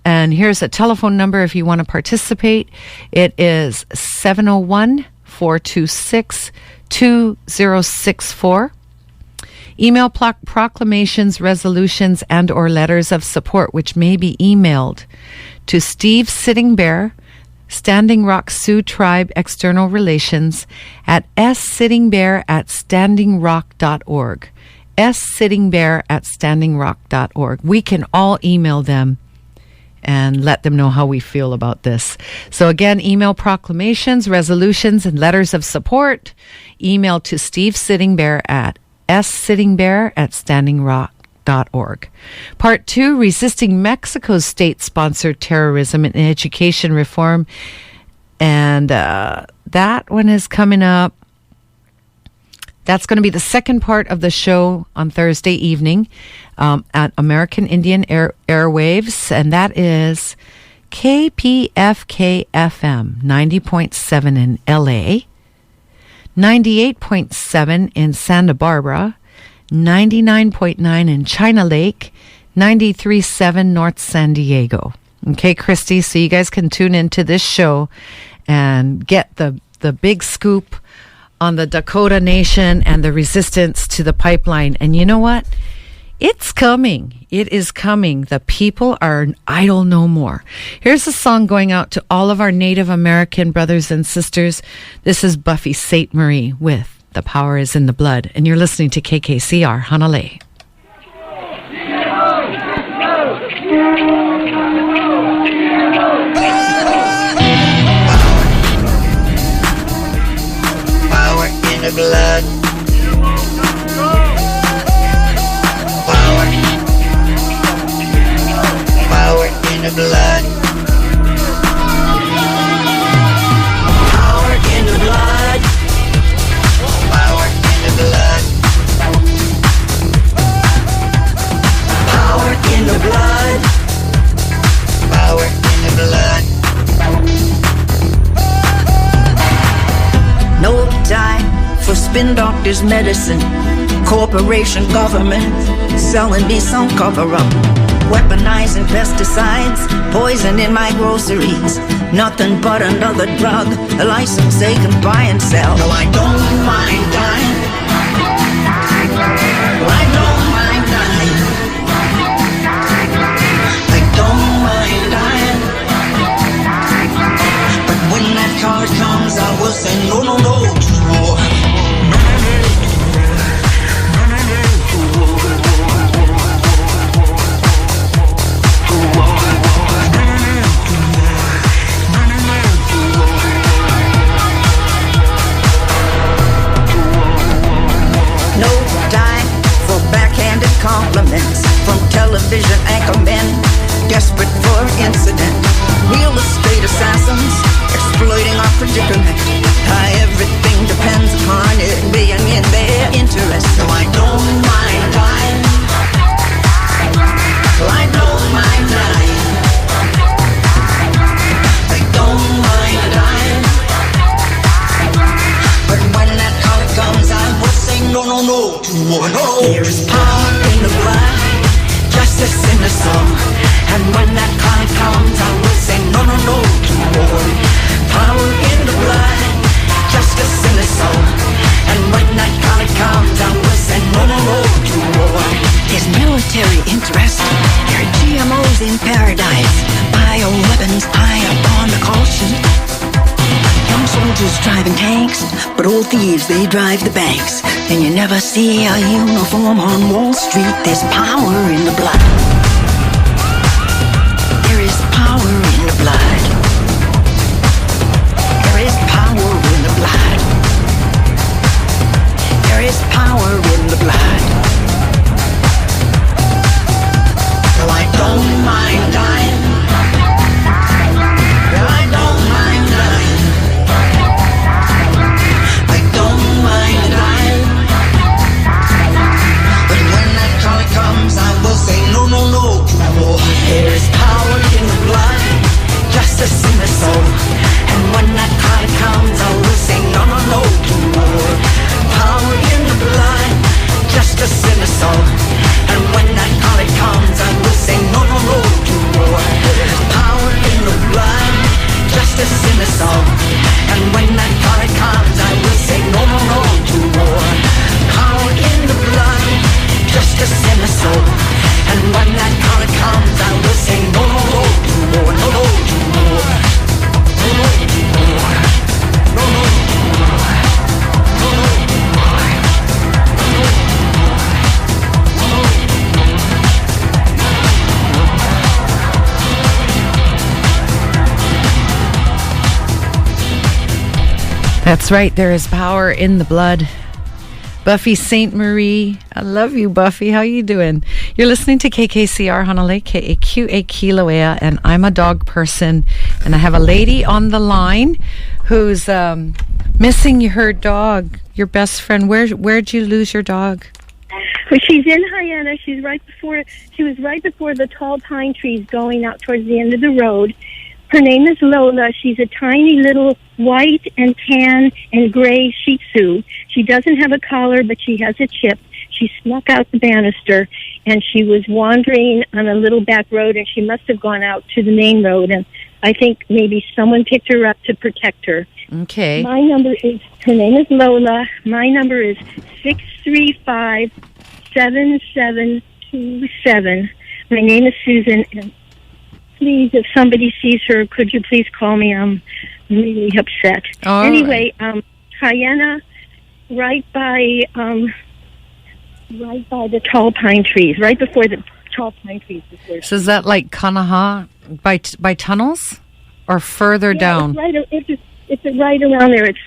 And here's a telephone number if you want to participate. It is 701-426-2064. Email proclamations, resolutions, and or letters of support, which may be emailed to Steve Sitting Bear, Standing Rock Sioux Tribe External Relations, at ssittingbear@standingrock.org. ssittingbear@standingrock.org. We can all email them and let them know how we feel about this. So again, email proclamations, resolutions, and letters of support. Email to Steve Sitting Bear at ssittingbear@standingrock.org. Part 2, resisting Mexico's state-sponsored terrorism and education reform. And that one is coming up. That's going to be the second part of the show on Thursday evening at American Indian Airwaves. And that is KPFK-FM 90.7 in LA, 98.7 in Santa Barbara, 99.9 in China Lake, 93.7 North San Diego. Okay, Christy, so you guys can tune into this show and get the big scoop on the Dakota Nation and the resistance to the pipeline. And you know what? It's coming. It is coming. The people are idle no more. Here's a song going out to all of our Native American brothers and sisters. This is Buffy Sainte Marie with The Power is in the Blood. And you're listening to KKCR, Hanalei. Power in the blood. Power in the blood. Power in the blood. Power in the blood. Power in the blood. Power in the blood. No time for spin doctors' medicine. Corporation government selling me some cover-up. Weaponizing pesticides, poison in my groceries. Nothing but another drug, a license they can buy and sell. No, I don't mind dying. I don't mind dying. I don't mind dying. But when that card comes, I will say no, no, no to war. Compliments from television anchormen, desperate for incident. Real estate assassins exploiting our predicament. Everything depends upon it being in their interest. So I don't mind dying. I don't mind dying. I don't mind dying. But when that call comes, I will say no, no, no to war. No. There is power in the blood, justice in the soul. And when that call comes, I will say no, no, no to war. Power in the blood, justice in the soul. And when that call comes, I will say no, no, no to war. There's military interest, there are GMOs in paradise, bioweapons high upon the caution. Young soldiers driving tanks, but old thieves, they drive the banks. And you never see a uniform on Wall Street. There's power in the blood. There is power in the blood. There is power in the blood. There is power in the blood. So I don't mind dying. I don't mind dying. I don't mind dying. But when that call comes, I will say no, no, no to war. There is power in the blood, justice in the soul. And when that call comes, I will say no, no, no to war. Power in the blood, justice in the soul. And when that call comes, I will say no, no, no to war. Power in the blood, justice in the soul. And when that call comes, I will say no, no, no to war. Power in the blood, justice in the soul. And when that call comes, I will say no, no, no to war. No, no to war. No, no to war. No, no to war. No, no to war. That's right. There is power in the blood. Buffy Sainte Marie. I love you, Buffy. How you doing? You're listening to KKCR Hanalei, KAQA Kilauea, and I'm a dog person. And I have a lady on the line who's missing her dog, your best friend. Where'd you lose your dog? Well, she's in Hyannis. She was right before the tall pine trees going out towards the end of the road. Her name is Lola. She's a tiny little white and tan and gray Shih Tzu. She doesn't have a collar, but she has a chip. She snuck out the banister, and she was wandering on a little back road, and she must have gone out to the main road. And I think maybe someone picked her up to protect her. Okay. Her name is Lola. My number is 635-7727. My name is Susan. And please, if somebody sees her, could you please call me? I'm really upset. Anyway, Hyena, right by the tall pine trees, right before the tall pine trees. So is that like Kanaha by tunnels or further down? It's right around there. It's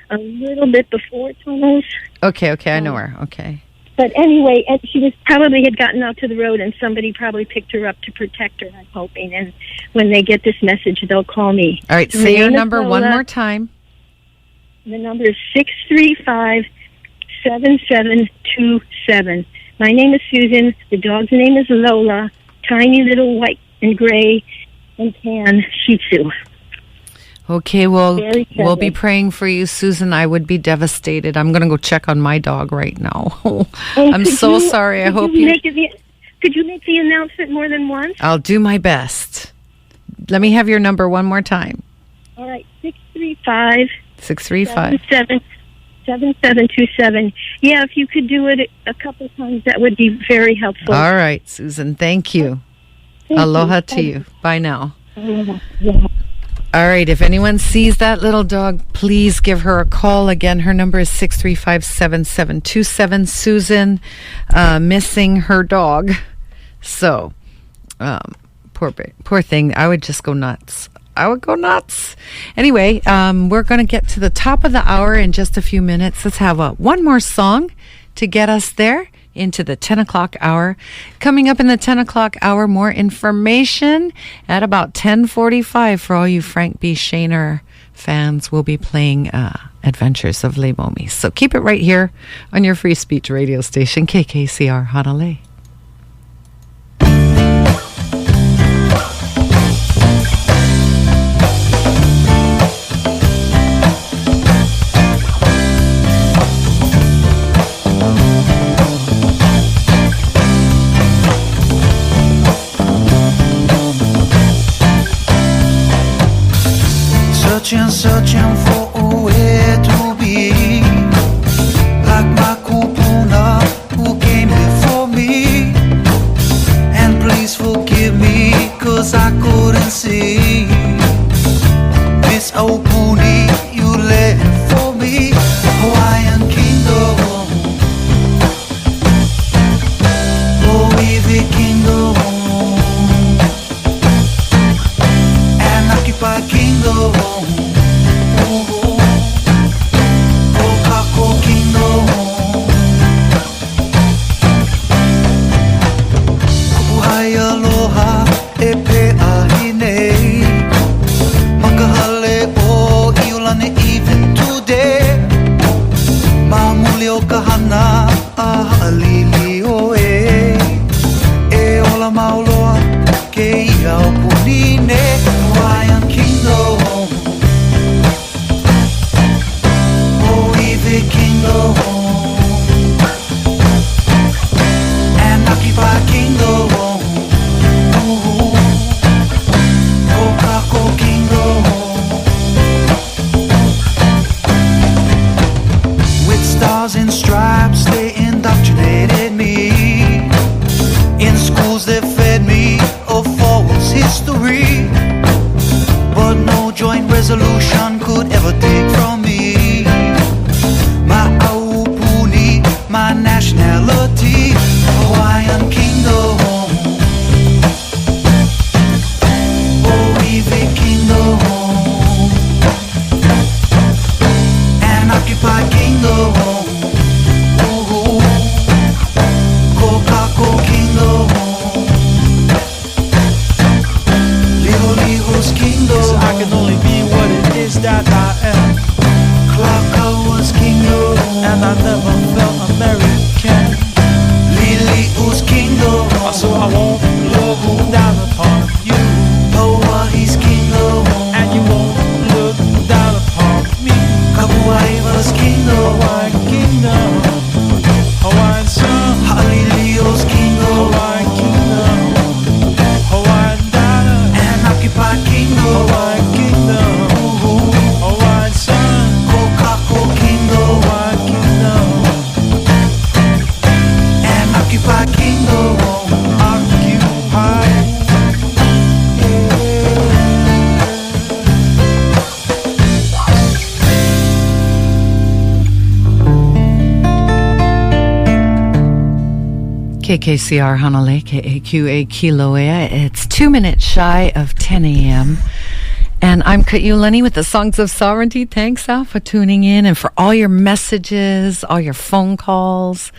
a little bit before tunnels. Okay, I know where. Okay. But anyway, and she had gotten out to the road, and somebody probably picked her up to protect her, I'm hoping. And when they get this message, they'll call me. All right, say your number one more time. The number is 635-7727. My name is Susan. The dog's name is Lola. Tiny little white and gray and tan Shih Tzu. Okay, well, we'll be praying for you, Susan. I would be devastated. I'm going to go check on my dog right now. I'm so sorry. I hope you... Could you make the announcement more than once? I'll do my best. Let me have your number one more time. All right, 635... 635-7727. Yeah, if you could do it a couple times, that would be very helpful. All right, Susan. Thank you. Aloha to you. Bye now. Yeah. All right, if anyone sees that little dog, please give her a call. Again, her number is 635-7727. Susan, missing her dog. So, poor thing. I would just go nuts. Anyway, we're going to get to the top of the hour in just a few minutes. Let's have one more song to get us there into the 10 o'clock hour. Coming up in the 10 o'clock hour, more information at about 10:45 for all you Frank B. Shaner fans. We'll be playing Adventures of Leimomi. So keep it right here on your free speech radio station, KKCR Hanalei. Searching for a way to be like my kupuna who came before me. And please forgive me, 'cause I couldn't see this old pony you left for me. Hawaiian kingdom, Hawai'i kingdom, and occupied kingdom. Kahana alili oe ola mauloa ke ia o punine. Hawaiian kingdom, Hawai'i kingdom, and occupied kingdom, Okako kingdom. Stars and stripes, they indoctrinated me. In schools they fed me a false history, but no joint resolution could ever take from me my aupuni, my nationality. Hawaiian kingdom, Hawai'i kingdom, and occupied kingdom. That I am. KKCR Hanalei, KAQA Kilauea. It's 2 minutes shy of 10 a.m. And I'm Kaiulani with the Songs of Sovereignty. Thanks, Al, for tuning in and for all your messages, all your phone calls,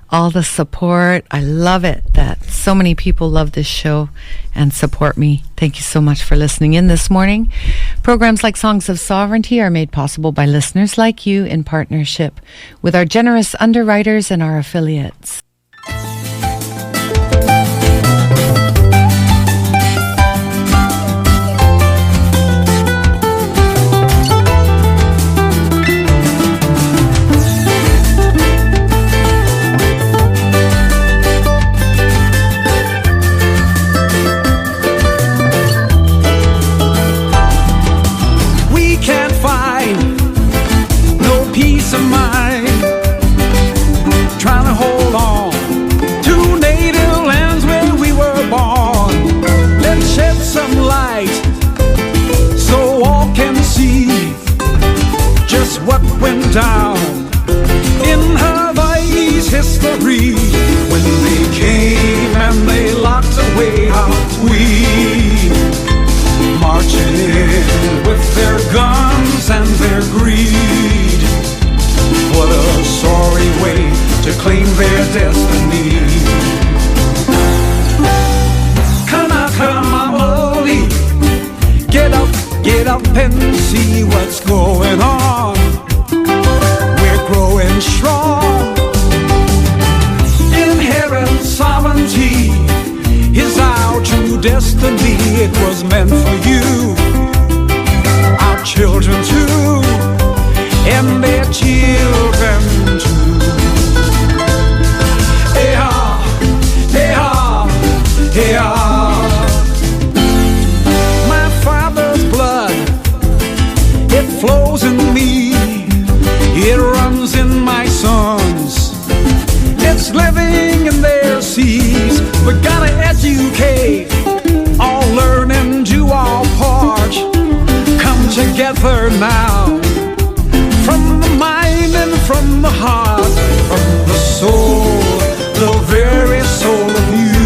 all the support. I love it that so many people love this show and support me. Thank you so much for listening in this morning. Programs like Songs of Sovereignty are made possible by listeners like you in partnership with our generous underwriters and our affiliates. What went down in Hawaii's history when they came and they locked away our queen, marching in with their guns and their greed. What a sorry way to claim their destiny. Kanaka Maoli, get up and see what's going on. We're growing strong. Inherent sovereignty is our true destiny. It was meant for you, our children too, and their children too. Hey-ha, hey-ha, hey-ha. Flows in me, it runs in my sons. It's living in their seas. We gotta educate, all learn and do our part. Come together now, from the mind and from the heart, from the soul, the very soul of you.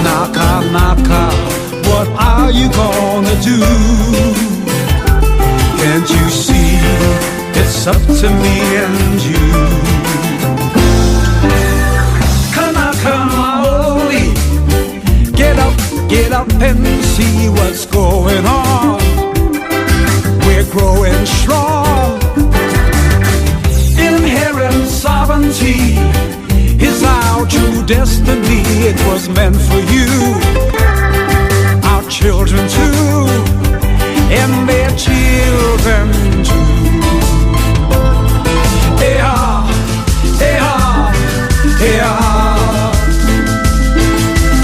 Naka, naka, what are you gonna do? Can't you see, it's up to me and you. Kanaka Maoli, get up and see what's going on. We're growing strong. Inherent sovereignty is our true destiny. It was meant for you, our children too, and their children too. Hey-ha, hey-ha, hey-ha.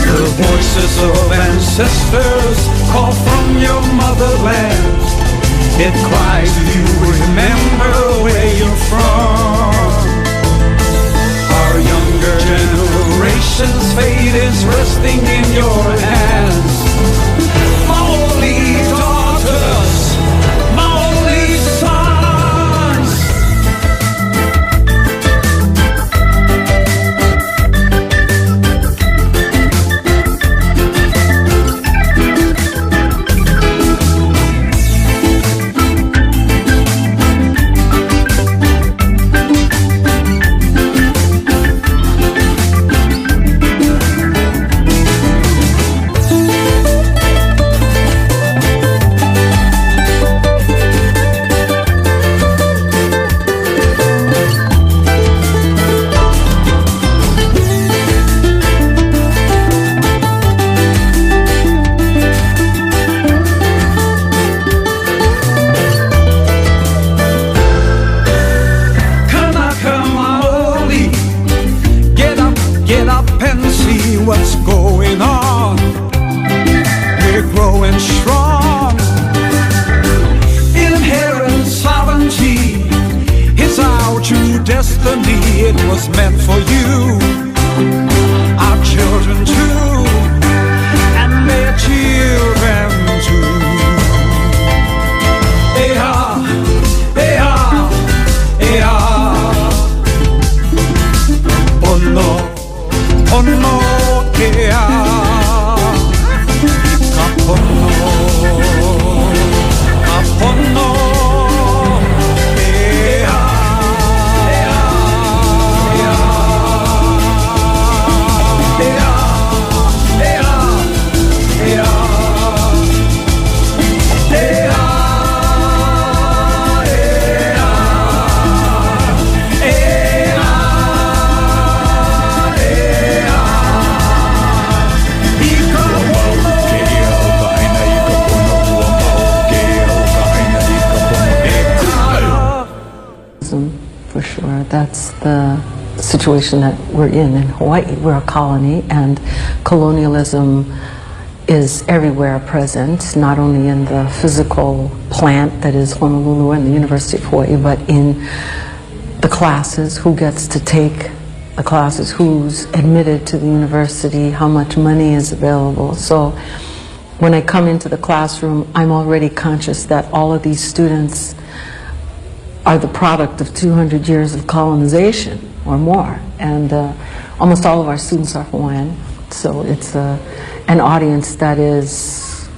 The voices of ancestors call from your motherland. It cries you, remember where you're from. Our younger generation's fate is resting in your hands. My only daughters, my only sons. That's the situation that we're in Hawaii. We're a colony, and colonialism is everywhere present, not only in the physical plant that is Honolulu and the University of Hawaii, but in the classes, who gets to take the classes, who's admitted to the university, how much money is available. So when I come into the classroom, I'm already conscious that all of these students are the product of 200 years of colonization or more. And almost all of our students are Hawaiian. So it's an audience that is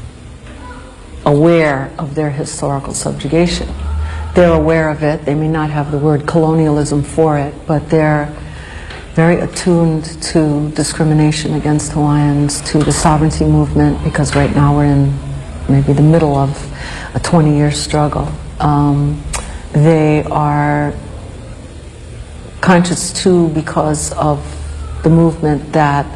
aware of their historical subjugation. They're aware of it. They may not have the word colonialism for it, but they're very attuned to discrimination against Hawaiians, to the sovereignty movement, because right now we're in maybe the middle of a 20-year struggle. They are conscious too, because of the movement, that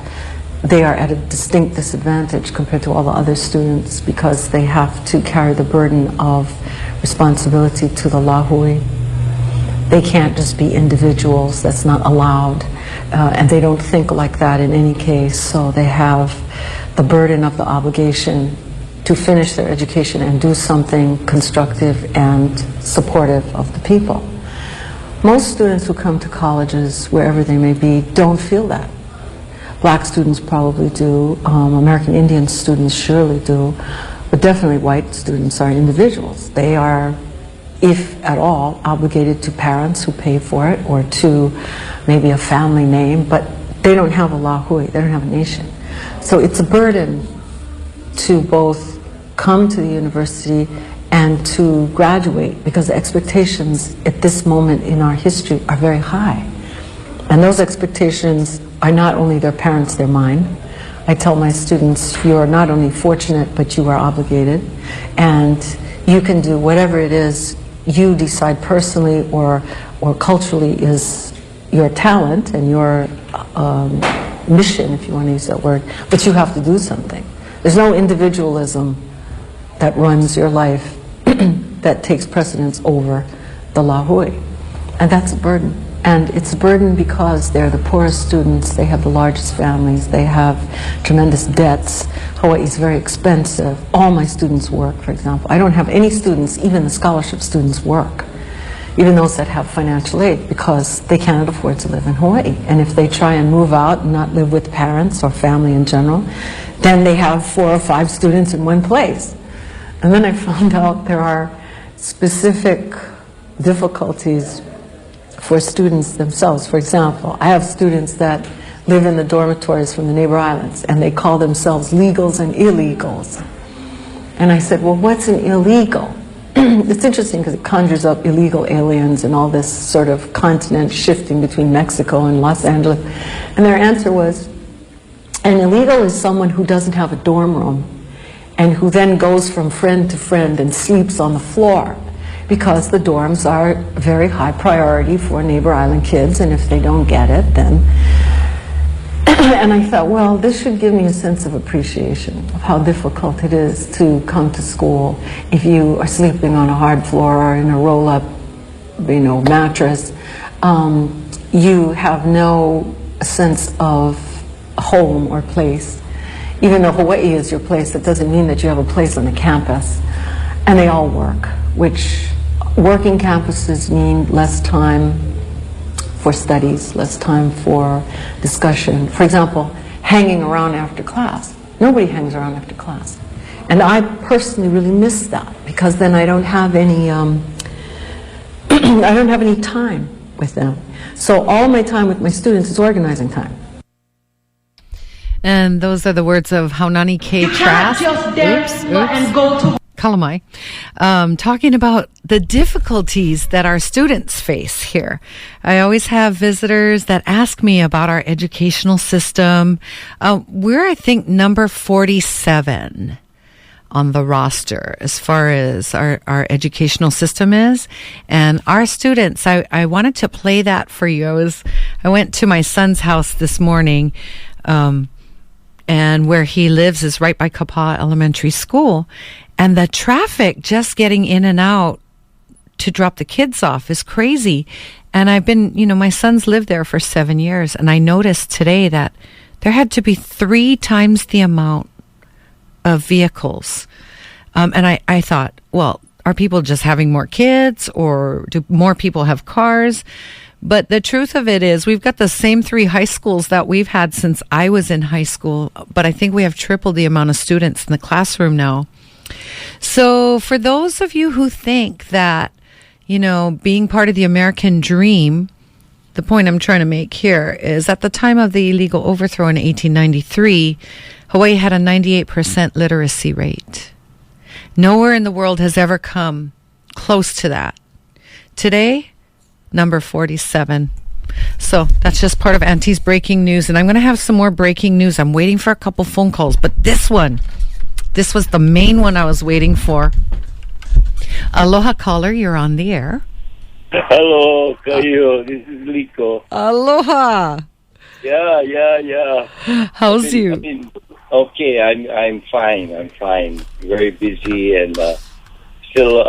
they are at a distinct disadvantage compared to all the other students, because they have to carry the burden of responsibility to the lahui. They can't just be individuals. That's not allowed. And they don't think like that in any case. So they have the burden of the obligation to finish their education and do something constructive and supportive of the people. Most students who come to colleges, wherever they may be, don't feel that. Black students probably do. American Indian students surely do. But definitely white students are individuals. They are, if at all, obligated to parents who pay for it, or to maybe a family name, but they don't have a lahui, they don't have a nation. So it's a burden to both come to the university and to graduate, because the expectations at this moment in our history are very high. And those expectations are not only their parents, they're mine. I tell my students, you are not only fortunate, but you are obligated, and you can do whatever it is you decide personally or culturally is your talent and your mission, if you want to use that word, but you have to do something. There's no individualism that runs your life that takes precedence over the lahui. And that's a burden. And it's a burden because they're the poorest students, they have the largest families, they have tremendous debts. Hawaii is very expensive. All my students work, for example. I don't have any students, even the scholarship students, work, even those that have financial aid, because they cannot afford to live in Hawaii. And if they try and move out and not live with parents or family in general, then they have 4 or 5 students in one place. And then I found out there are specific difficulties for students themselves. For example, I have students that live in the dormitories from the neighbor islands, and they call themselves legals and illegals. And I said, well, what's an illegal? It's interesting because it conjures up illegal aliens and all this sort of continent shifting between Mexico and Los Angeles. And their answer was, an illegal is someone who doesn't have a dorm room and who then goes from friend to friend and sleeps on the floor, because the dorms are a very high priority for neighbor island kids, and if they don't get it, then... And I thought, well, this should give me a sense of appreciation of how difficult it is to come to school if you are sleeping on a hard floor or in a roll-up, mattress. You have no sense of home or place. Even though Hawaii is your place, that doesn't mean that you have a place on the campus. And they all work, which working campuses mean less time for studies, less time for discussion. For example, hanging around after class. Nobody hangs around after class. And I personally really miss that, because then I don't have any I don't have any time with them. So all my time with my students is organizing time. And those are the words of Haunani K. Trask. Kalamai, talking about the difficulties that our students face here. I always have visitors that ask me about our educational system. We're, I think, number 47 on the roster as far as our educational system is. And our students, I wanted to play that for you. I went to my son's house this morning, and where he lives is right by Kapaa Elementary School. And the traffic just getting in and out to drop the kids off is crazy. And I've been, my sons lived there for 7 years, and I noticed today that there had to be 3 times the amount of vehicles. And I thought, well, are people just having more kids, or do more people have cars? But the truth of it is, we've got the same 3 high schools that we've had since I was in high school, but I think we have triple the amount of students in the classroom now. So for those of you who think that, being part of the American dream, the point I'm trying to make here is at the time of the illegal overthrow in 1893, Hawaii had a 98% literacy rate. Nowhere in the world has ever come close to that. Today, number 47. So that's just part of Auntie's breaking news. And I'm going to have some more breaking news. I'm waiting for a couple phone calls. But this was the main one I was waiting for. Aloha caller, you're on the air. Hello, Kayo. This is Liko. Aloha. Yeah. How's you? Okay, I'm fine. I'm fine. Very busy and still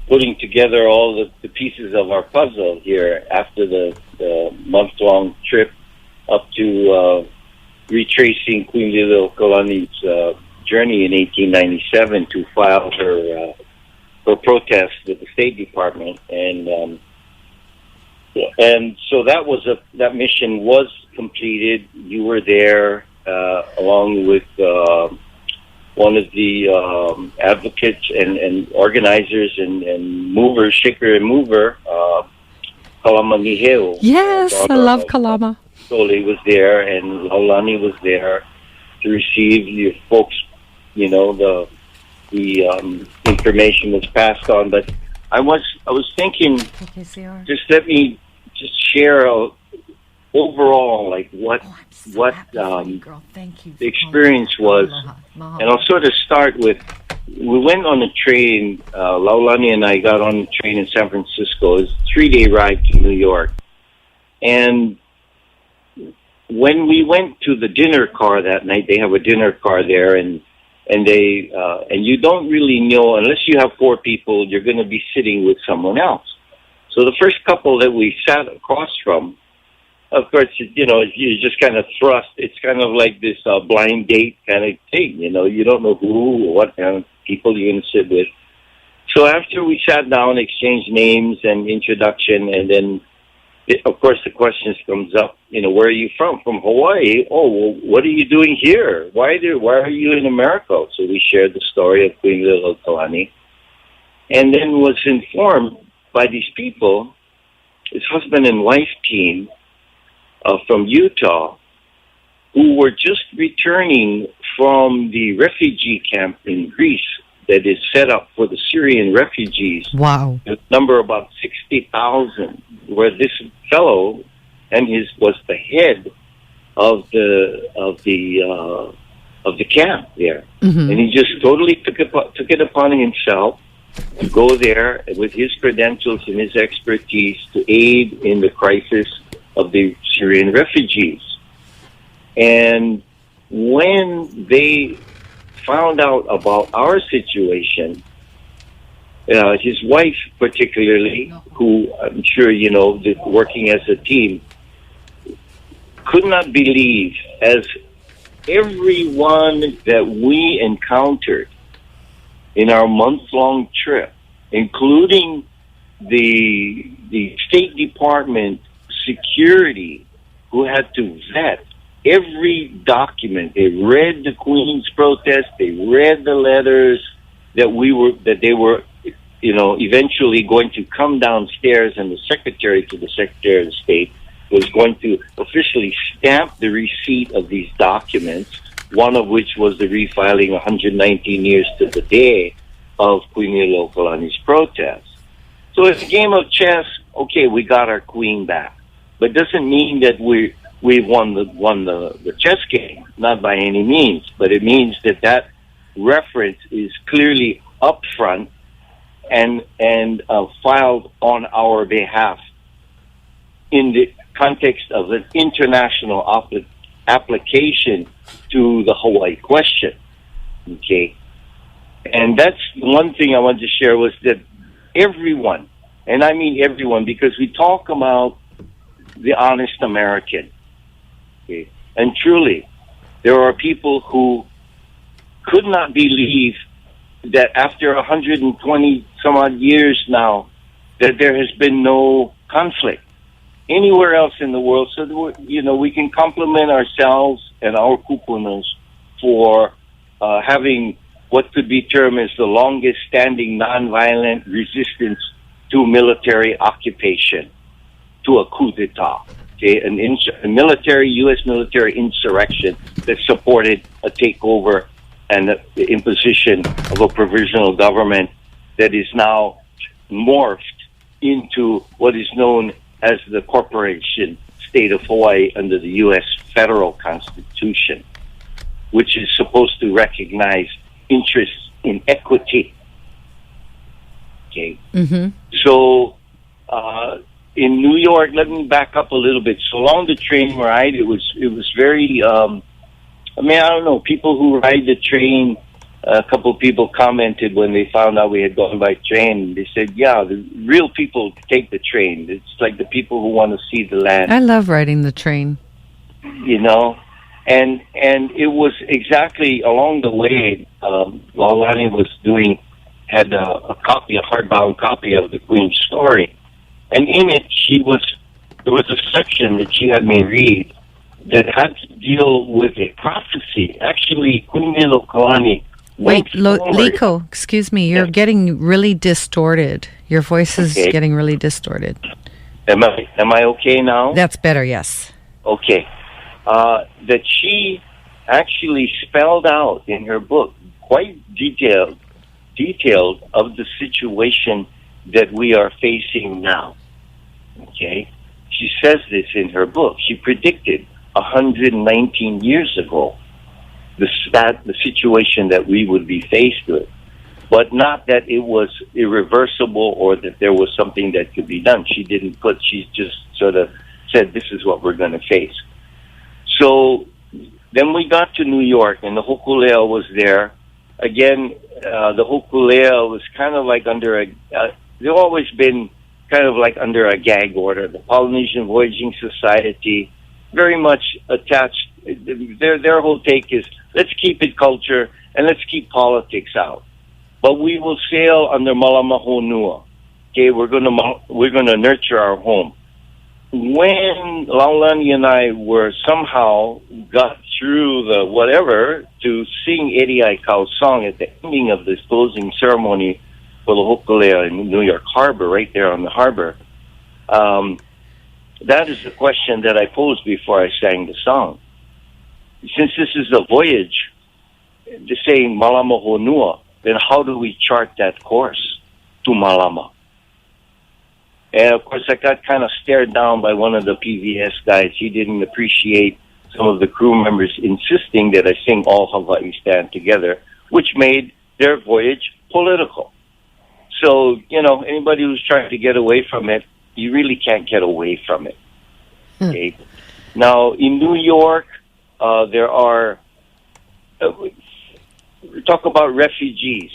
putting together all the pieces of our puzzle here after the month-long trip up to retracing Queen Liliuokalani's journey in 1897 to file her protest with the State Department, and so that mission was completed. You were there along with one of the advocates and organizers and movers, shaker and mover, Kalama Niheu. Yes, I love Kalama. Soli was there, and Laulani was there to receive your folks. The information was passed on, but I was thinking, KKCR. just let me just share overall what Thank you the experience was. Aloha. And I'll sort of start with, we went on a train, Laulani and I got on a train in San Francisco. It was a 3-day ride to New York. And when we went to the dinner car that night, they have a dinner car there, and they and you don't really know, unless you have 4 people, you're going to be sitting with someone else. So the first couple that we sat across from, of course, you just kind of thrust. It's kind of like this blind date kind of thing. You don't know who or what kind of people you're going to sit with. So after we sat down, exchanged names and introduction, and then, of course, the questions comes up. Where are you from? From Hawaii. Oh, well, what are you doing here? Why are you in America? So we shared the story of Queen Liliuokalani, and then was informed by these people, his husband and wife team from Utah, who were just returning from the refugee camp in Greece that is set up for the Syrian refugees. Wow. A number about 60,000, where this fellow and was the head of the camp there. Mm-hmm. And he just totally took it upon himself to go there with his credentials and his expertise to aid in the crisis of the Syrian refugees. And when they found out about our situation, his wife particularly, who I'm sure working as a team, could not believe, as everyone that we encountered in our month-long trip, including the State Department security, who had to vet every document. They read the Queen's protest. They read the letters that they were eventually going to come downstairs, and the Secretary of the State was going to officially stamp the receipt of these documents, one of which was the refiling 119 years to the day of Queen Liliuokalani's protest. So it's a game of chess. Okay, we got our queen back, but it doesn't mean that we won the chess game, not by any means. But it means that reference is clearly upfront and filed on our behalf in the context of an international application to the Hawaii question. Okay, and that's one thing I wanted to share, was that everyone and I mean everyone, because we talk about the honest American. Okay? And truly, there are people who could not believe that after 120 some odd years now, that there has been no conflict anywhere else in the world. So that we can compliment ourselves and our kupunas for having what could be termed as the longest standing nonviolent resistance to military occupation, to a coup d'etat. Okay, a military, U.S. military insurrection that supported a takeover and the imposition of a provisional government that is now morphed into what is known as the Corporation State of Hawaii under the U.S. federal Constitution, which is supposed to recognize interests in equity. Okay. Mm-hmm. So, in New York, let me back up a little bit. So along the train ride, it was very, I don't know, people who ride the train, a couple of people commented when they found out we had gone by train. They said, yeah, the real people take the train. It's like the people who want to see the land. I love riding the train. And it was exactly along the way, Laulani had a hardbound copy of the Queen's story. And in it, there was a section that she had me read that had to deal with a prophecy. Actually, Queen Kaiulani Wait, Liko, excuse me, you're getting really distorted. Your voice is getting really distorted. Am I okay now? That's better, yes. Okay. That she actually spelled out in her book, quite detailed of the situation that we are facing now. Okay? She says this in her book. She predicted 119 years ago the situation that we would be faced with, but not that it was irreversible or that there was something that could be done. She just sort of said, this is what we're going to face. So then we got to New York, and the Hokulea was there. Again, the Hokulea was kind of like they've always been kind of like under a gag order. The Polynesian Voyaging Society, very much attached. Their whole take is, let's keep it culture and let's keep politics out. But we will sail under Malama Honua. Okay, we're gonna nurture our home. When Laulani and I somehow got through the whatever to sing Eddie Aikau's song at the ending of this closing ceremony for the Hokulea in New York Harbor, right there on the harbor, that is the question that I posed before I sang the song. Since this is a voyage, to saying Malama Honua, then how do we chart that course to Malama? And of course, I got kind of stared down by one of the PVS guys. He didn't appreciate some of the crew members insisting that I sing All Hawaii Stand Together, which made their voyage political. So, anybody who's trying to get away from it, you really can't get away from it. Okay. Now, in New York, there are, talk about refugees.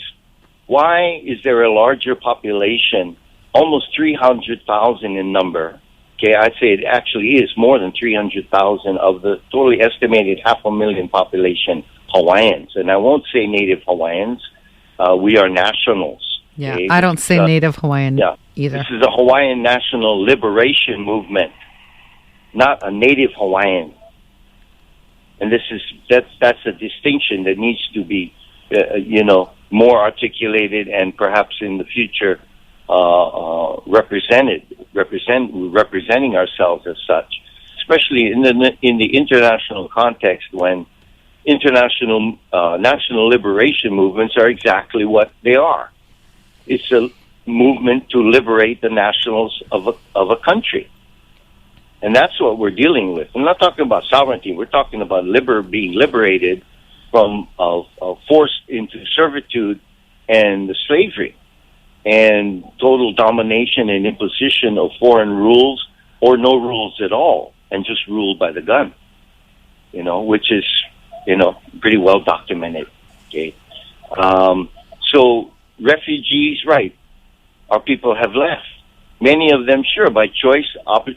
Why is there a larger population, almost 300,000 in number? Okay, I'd say it actually is more than 300,000 of the totally estimated 500,000 population Hawaiians. And I won't say Native Hawaiians. We are nationals. Yeah, okay? I don't say Native Hawaiian either. This is a Hawaiian National Liberation Movement, not a Native Hawaiian. And that's a distinction that needs to be, more articulated and perhaps in the future representing ourselves as such, especially in the international context when international national liberation movements are exactly what they are. It's a movement to liberate the nationals of a country. And that's what we're dealing with. I'm not talking about sovereignty. We're talking about being liberated from forced into servitude and the slavery and total domination and imposition of foreign rules or no rules at all and just ruled by the gun, which is, pretty well documented. Okay. So refugees, right. Our people have left. Many of them, sure, by choice,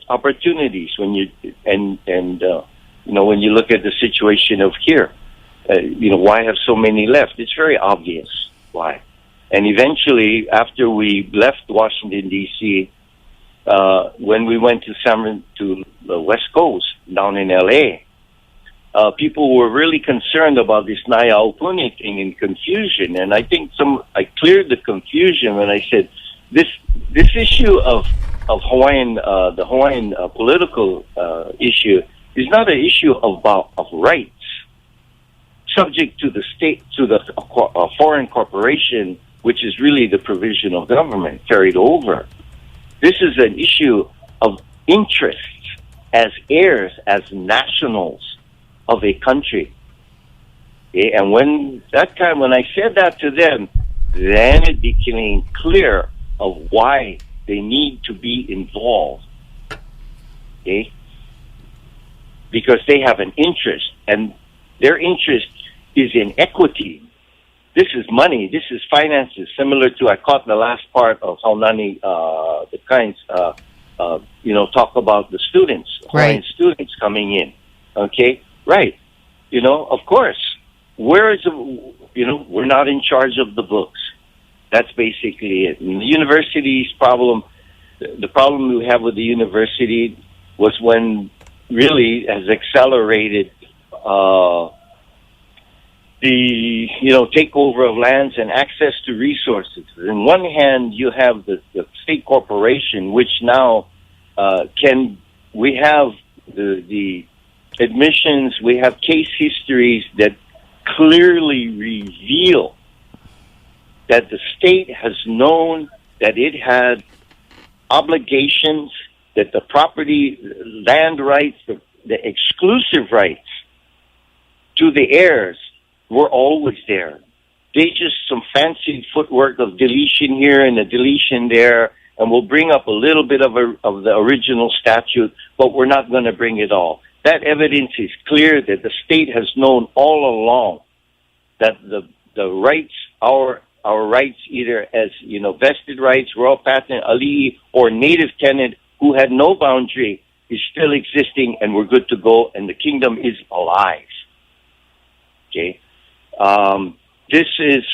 opportunities. When you when you look at the situation of here, why have so many left? It's very obvious why. And eventually, after we left Washington D.C., when we went to the West Coast down in L.A., people were really concerned about this Naya Aupuni thing and confusion. And I think I cleared the confusion when I said this issue of Hawaiian, the Hawaiian political issue is not an issue of rights subject to the state, to the foreign corporation, which is really the provisional government carried over. This is an issue of interests as heirs, as nationals of a country. Okay? And when I said that to them, then it became clear of why they need to be involved. Okay? Because they have an interest, and their interest is in equity. This is money. This is finances. Similar to, I caught the last part of how Nani, the kinds, talk about the students, Hawaiian students coming in. Okay, right. Of course, we're not in charge of the books. That's basically it. And the university's problem, the problem we have with the university was when really has accelerated the takeover of lands and access to resources. On one hand, you have the state corporation, which now we have the admissions, we have case histories that clearly reveal that the state has known that it had obligations, that the property, land rights, the exclusive rights to the heirs were always there. They just some fancy footwork of deletion here and a deletion there, and we'll bring up a little bit of the original statute, but we're not going to bring it all. That evidence is clear that the state has known all along that the rights, our rights, either as vested rights, royal patent, ali'i, or native tenant who had no boundary, is still existing, and we're good to go, and the kingdom is alive. Okay. This is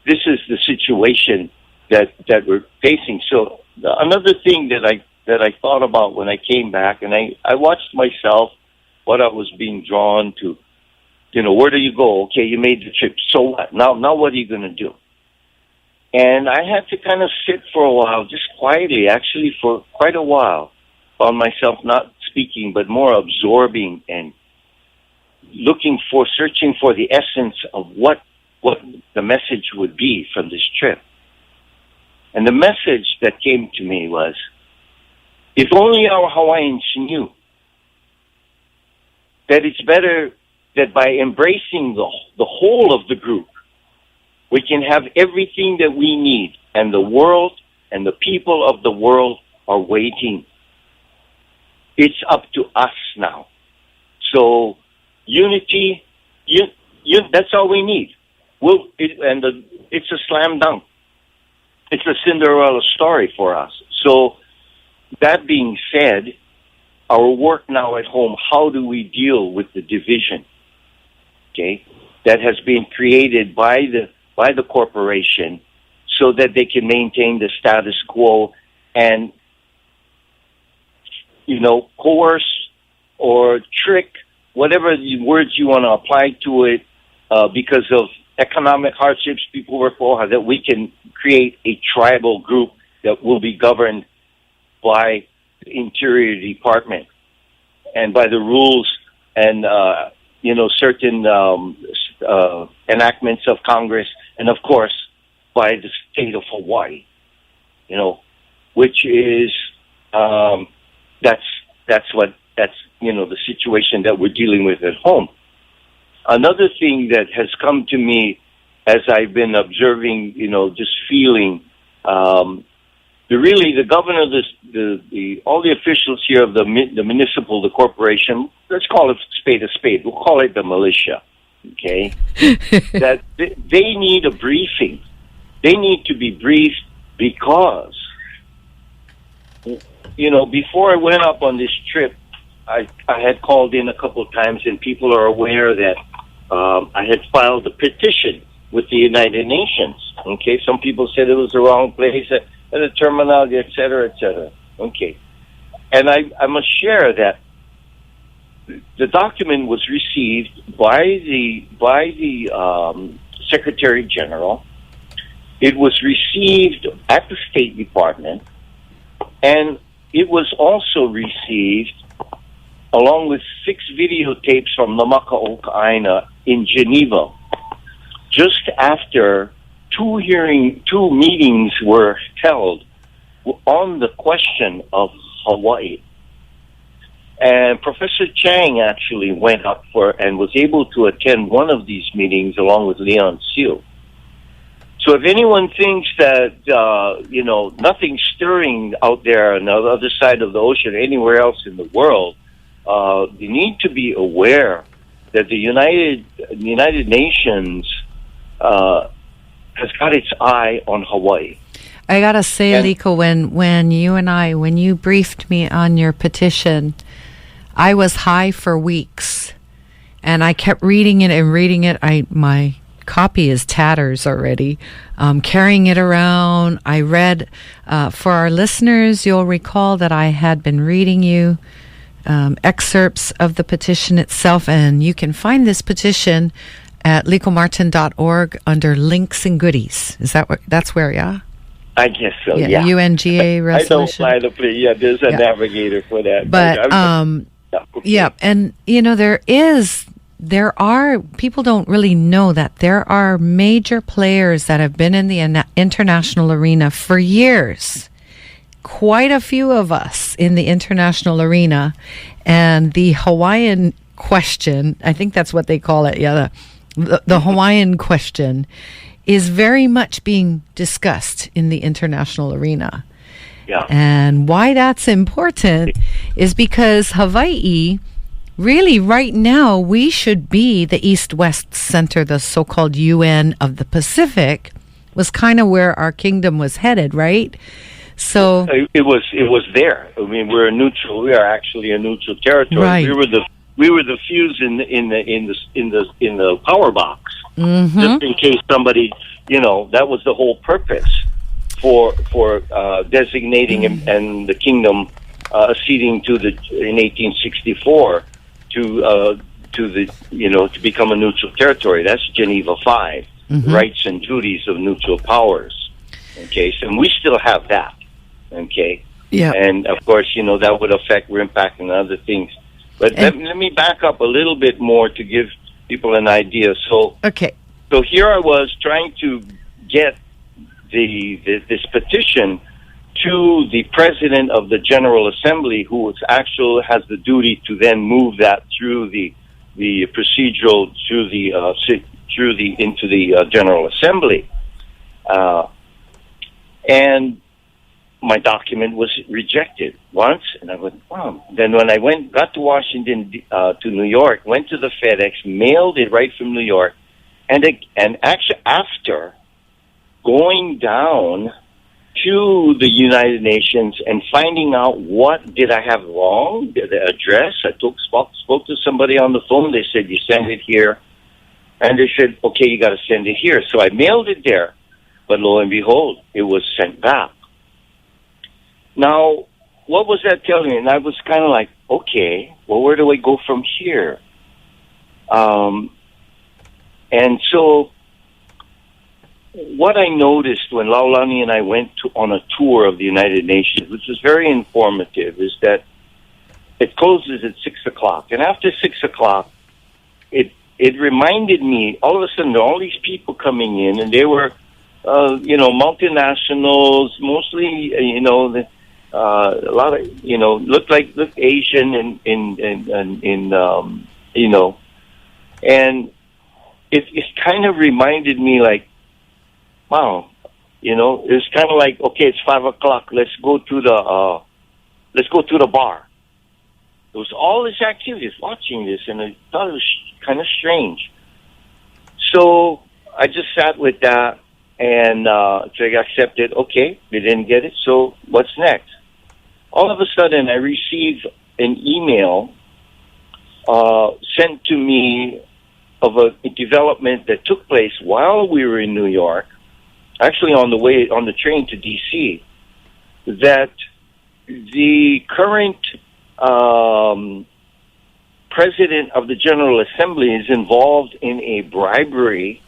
the situation that we're facing. So another thing that I thought about when I came back, and I watched myself, what I was being drawn to. Where do you go? Okay, you made the trip. So what? Now what are you going to do? And I had to kind of sit for a while, just quietly, actually for quite a while, found myself not speaking, but more absorbing and searching for the essence of what the message would be from this trip. And the message that came to me was, if only our Hawaiians knew that it's better that by embracing the whole of the group, we can have everything that we need, and the world and the people of the world are waiting. It's up to us now. So unity, that's all we need. It's a slam dunk. It's a Cinderella story for us. So that being said, our work now at home, how do we deal with the division, okay, that has been created by the corporation so that they can maintain the status quo and, coerce or trick, whatever the words you want to apply to it, because of economic hardships people work for, that we can create a tribal group that will be governed by the Interior Department and by the rules and, certain enactments of Congress, and of course by the state of Hawaii, which is, that's the situation that we're dealing with at home. Another thing that has come to me as I've been observing, just feeling, the governor, all the officials here of the municipal, the corporation, let's call it spade a spade. We'll call it the militia. Okay, that they need a briefing. They need to be briefed because before I went up on this trip, I had called in a couple of times, and people are aware that I had filed a petition with the United Nations. Okay, some people said it was the wrong place at the terminology, et cetera, et cetera. Okay, and I must share that the document was received by the Secretary General. It was received at the State Department, and it was also received along with 6 videotapes from Namaka in Geneva, just after two meetings were held on the question of Hawaii. And Professor Chang actually went up and was able to attend one of these meetings along with Leon Seal. So if anyone thinks that, nothing's stirring out there on the other side of the ocean, anywhere else in the world, you need to be aware that the United Nations has got its eye on Hawaii. I gotta say, Liko, when you briefed me on your petition, I was high for weeks, and I kept reading it. My copy is tatters already. Carrying it around. I read, for our listeners, you'll recall that I had been reading you excerpts of the petition itself, and you can find this petition at likomartin.org under links and goodies. That's where, yeah? I guess so, yeah. UNGA resolution. I don't fly the plane. Yeah, there's a navigator for that. But, and, there are, people don't really know that there are major players that have been in the international arena for years. Quite a few of us in the international arena, and the Hawaiian question, I think that's what they call it, the Hawaiian question is very much being discussed in the international arena. Yeah. And why that's important is because Hawaii, really right now, we should be the East-West Center, the so-called UN of the Pacific, was kind of where our kingdom was headed, right? So it was there. I mean, we're a neutral. We are actually a neutral territory. Right. We were the fuse in the power box, just in case somebody, that was the whole purpose for designating and the kingdom acceding in 1864 to become a neutral territory. That's Geneva 5, rights and duties of neutral powers. Okay, so we still have that. Okay. Yeah. And of course, that would affect RIMPAC and other things. But let me back up a little bit more to give people an idea. So here I was trying to get this petition to the president of the General Assembly, who has the duty to then move that through the procedural into the General Assembly, and my document was rejected once, and I went, wow. Then when I got to Washington, to New York, went to the FedEx, mailed it right from New York, and actually after going down to the United Nations and finding out what did I have wrong, the address, I spoke to somebody on the phone. They said, you send it here. And they said, okay, you got to send it here. So I mailed it there. But lo and behold, it was sent back. Now, what was that telling me? And I was kind of like, okay, well, where do I go from here? And so what I noticed when Laulani and I went on a tour of the United Nations, which was very informative, is that it closes at 6 o'clock. And after 6 o'clock, it reminded me, all of a sudden, all these people coming in, and they were, multinationals, mostly, a lot of, looked Asian and it kind of reminded me like, wow, it's kind of like, okay, it's 5 o'clock. Let's go to the bar. There was all this activities watching this, and I thought it was kind of strange. So I just sat with that, and so I accepted. Okay, they didn't get it. So what's next? all of a sudden I received an email sent to me of a development that took place while we were in New York, actually on the train to D.C., that the current president of the General Assembly is involved in a bribery,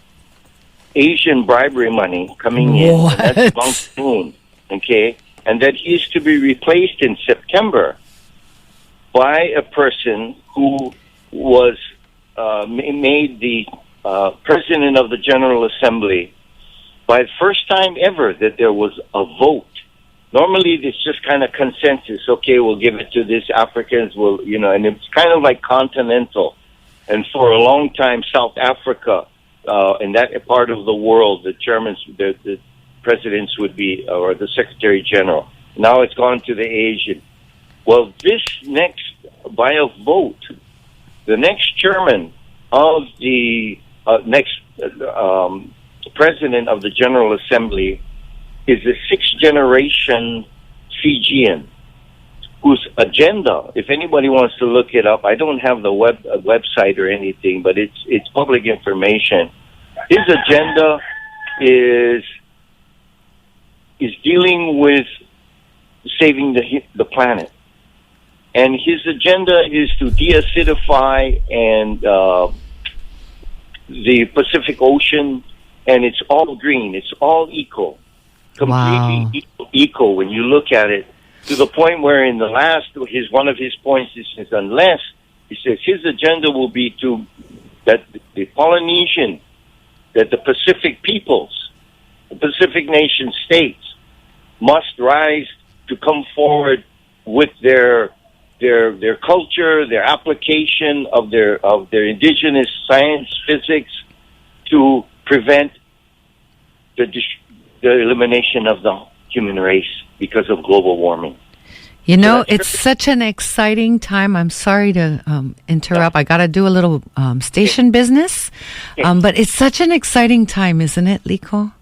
Asian bribery money coming in. That's Bang Soon, okay? And that he is to be replaced in September by a person who was made the president of the General Assembly by the first time ever that there was a vote. Normally, it's just kind of consensus. Okay, we'll give it to this. Africans will, and it's kind of like continental. And for a long time, South Africa, in that part of the world, the presidents would be, or the Secretary General. Now it's gone to the Asian. Well, this next, by a vote, the next chairman of the next president of the General Assembly is a sixth-generation Fijian whose agenda, if anybody wants to look it up, I don't have the website or anything, but it's public information. His agenda is dealing with saving the planet. And his agenda is to de-acidify and the Pacific Ocean, and it's all green, it's all eco. Completely eco when you look at it, to the point where in the last, one of his points is unless, he says his agenda will be that the Polynesian, that the Pacific peoples, the Pacific nation states must rise to come forward with their culture, their application of their indigenous science, physics, to prevent the elimination of the human race because of global warming. It's such an exciting time. I'm sorry to interrupt. I got to do a little station business. But it's such an exciting time, isn't it, Liko?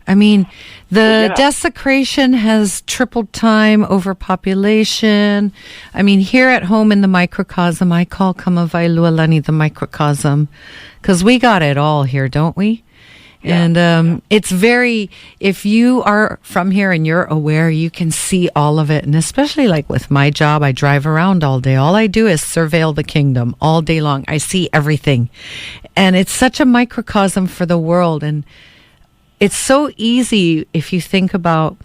I mean, the desecration has tripled time, overpopulation. I mean, here at home in the microcosm, I call Kaiulani the microcosm because we got it all here, don't we? And it's if you are from here and you're aware, you can see all of it. And especially like with my job, I drive around all day. All I do is surveil the kingdom all day long. I see everything. And it's such a microcosm for the world. And it's so easy if you think about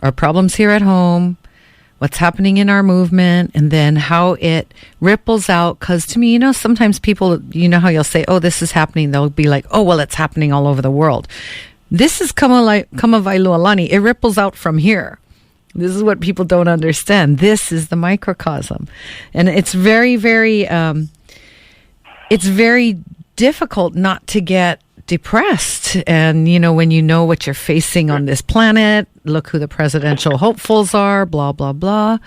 our problems here at home, what's happening in our movement, and then how it ripples out. Because to me, sometimes people, how you'll say, oh, this is happening. They'll be like, oh, well, it's happening all over the world. This is Kaiulani. It ripples out from here. This is what people don't understand. This is the microcosm. And it's very, very, it's very difficult not to get depressed. And, when you know what you're facing on this planet, look who the presidential hopefuls are, blah, blah, blah.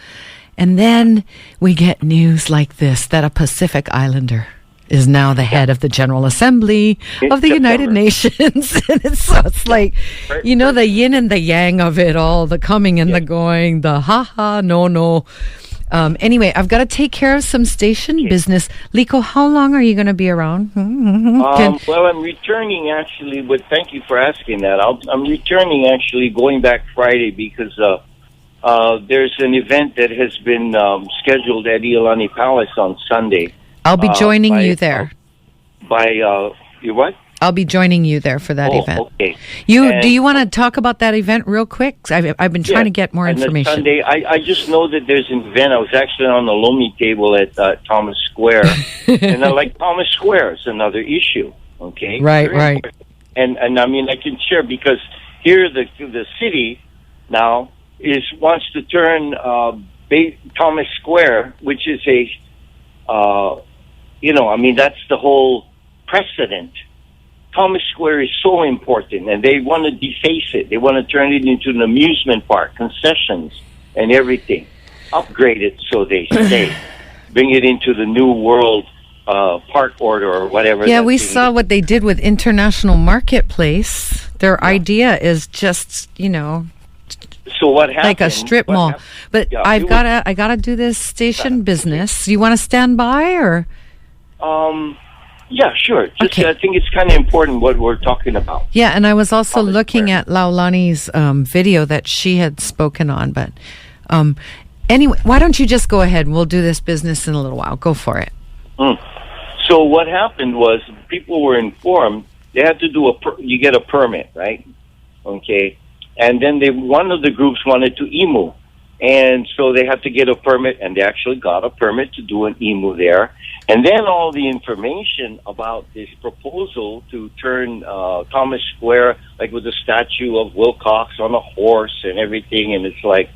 And then we get news like this, that a Pacific Islander is now the head of the General Assembly of the United Nations. And it's like, the yin and the yang of it all, the coming and the going, the ha-ha, no. Anyway, I've got to take care of some station business. Liko, how long are you going to be around? Well, I'm returning actually, but thank you for asking that. I'm returning actually going back Friday because there's an event that has been scheduled at Iolani Palace on Sunday. I'll be joining you there. You what? I'll be joining you there for that event. Okay. Do you want to talk about that event real quick? I've been trying to get more information. Sunday, I just know that there's an event. I was actually on the Lomi table at Thomas Square, and I like Thomas Square. It's another issue. Okay. Right. And I mean, I can share because here the city now wants to turn Thomas Square, which is that's the whole precedent. Thomas Square is so important, and they want to deface it. They want to turn it into an amusement park, concessions, and everything. Upgrade it, so they say. Bring it into the new world park order or whatever. Yeah, we saw what they did with International Marketplace. Their idea is just, So what happened? Like a strip mall. But Yeah, I gotta do this station business. You want to stand by or? Yeah, sure. Just Okay. I think it's kind of important what we're talking about. Yeah, and I was also Thomas looking Square. at Laulani's video that she had spoken on. But anyway, why don't you just go ahead and we'll do this business in a little while. Go for it. So what happened was people were informed they had to do you get a permit, right? Okay, and then one of the groups wanted to emu, and so they had to get a permit, and they actually got a permit to do an emu there. And then all the information about this proposal to turn Thomas Square, like with the statue of Wilcox on a horse and everything, and it's like,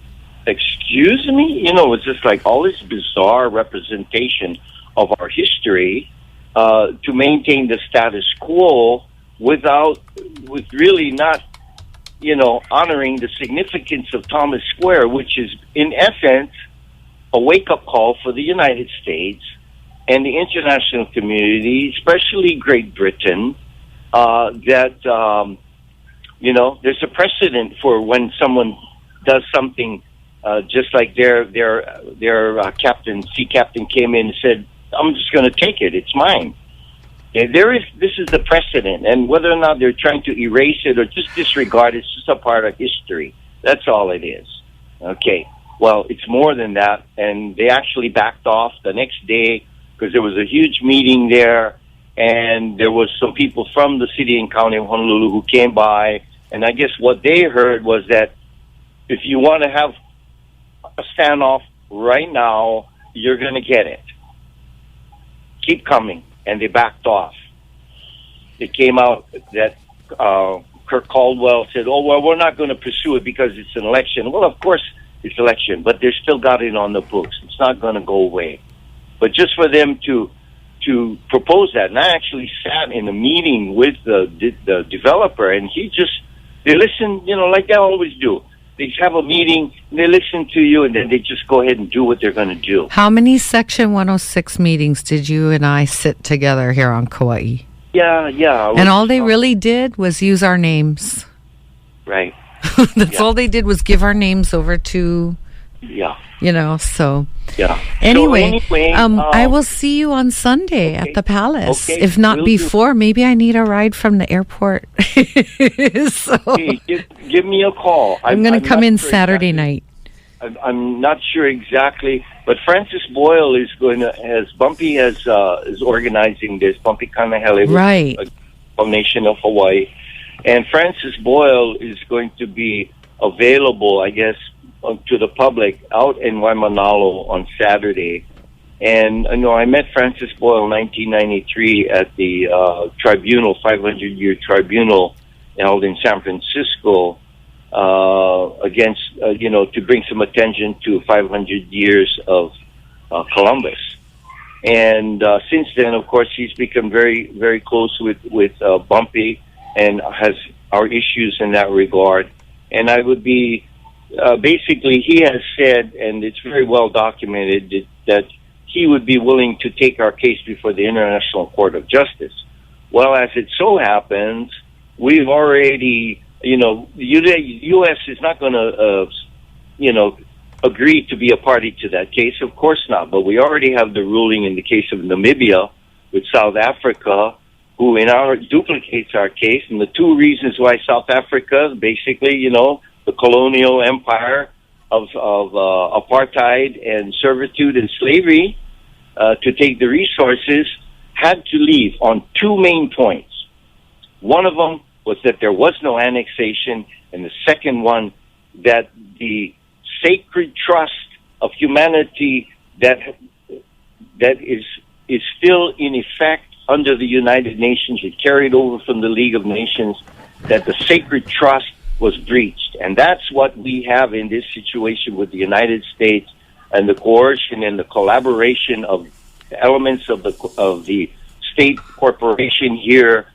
excuse me? You know, it's just like all this bizarre representation of our history to maintain the status quo with really not, you know, honoring the significance of Thomas Square, which is, in essence, a wake-up call for the United States and the international community, especially Great Britain, that, you know, there's a precedent for when someone does something just like their sea captain came in and said, I'm just going to take it. It's mine. This is the precedent, and whether or not they're trying to erase it or just disregard it, it's just a part of history. That's all it is. Okay. Well, it's more than that, and they actually backed off the next day because there was a huge meeting there, and there was some people from the city and county of Honolulu who came by, and I guess what they heard was that if you want to have a standoff right now, you're going to get it. Keep coming. And they backed off. It came out that Kirk Caldwell said, oh, well, we're not going to pursue it because it's an election. Well, of course it's election, but they're still got it on the books. It's not going to go away. But just for them to propose that, and I actually sat in a meeting with the developer, and they listen, you know, like they always do. They have a meeting, and they listen to you, and then they just go ahead and do what they're going to do. How many Section 106 meetings did you and I sit together here on Kauai? Yeah. And all they really did was use our names. Right. That's all they did was give our names over to... Yeah. You know, so... Yeah. Anyway, I will see you on Sunday at the Palace. Okay, if not will before, maybe I need a ride from the airport. So hey, give me a call. I'm going to come in sure Saturday night. I'm not sure exactly, but Francis Boyle is Bumpy is organizing this. Bumpy Kanahele, right? Foundation of Hawaii, and Francis Boyle is going to be available, I guess, to the public out in Waimanalo on Saturday. And you know, I met Francis Boyle in 1993 at the tribunal, 500-year tribunal held in San Francisco against, you know, to bring some attention to 500 years of Columbus. And since then, of course, he's become very, very close with Bumpy and has our issues in that regard. And I would be, basically, he has said, and it's very well documented, that he would be willing to take our case before the International Court of Justice. Well, as it so happens, we've already, you know, the U.S. is not going to, you know, agree to be a party to that case. Of course not. But we already have the ruling in the case of Namibia with South Africa, who duplicates our case. And the two reasons why South Africa, basically, you know, the colonial empire of apartheid and servitude and slavery to take the resources, had to leave on two main points. One of them was that there was no annexation, and the second one, that the sacred trust of humanity that is still in effect under the United Nations, it carried over from the League of Nations, that the sacred trust was breached. And that's what we have in this situation with the United States and the coercion and the collaboration of elements of the state corporation here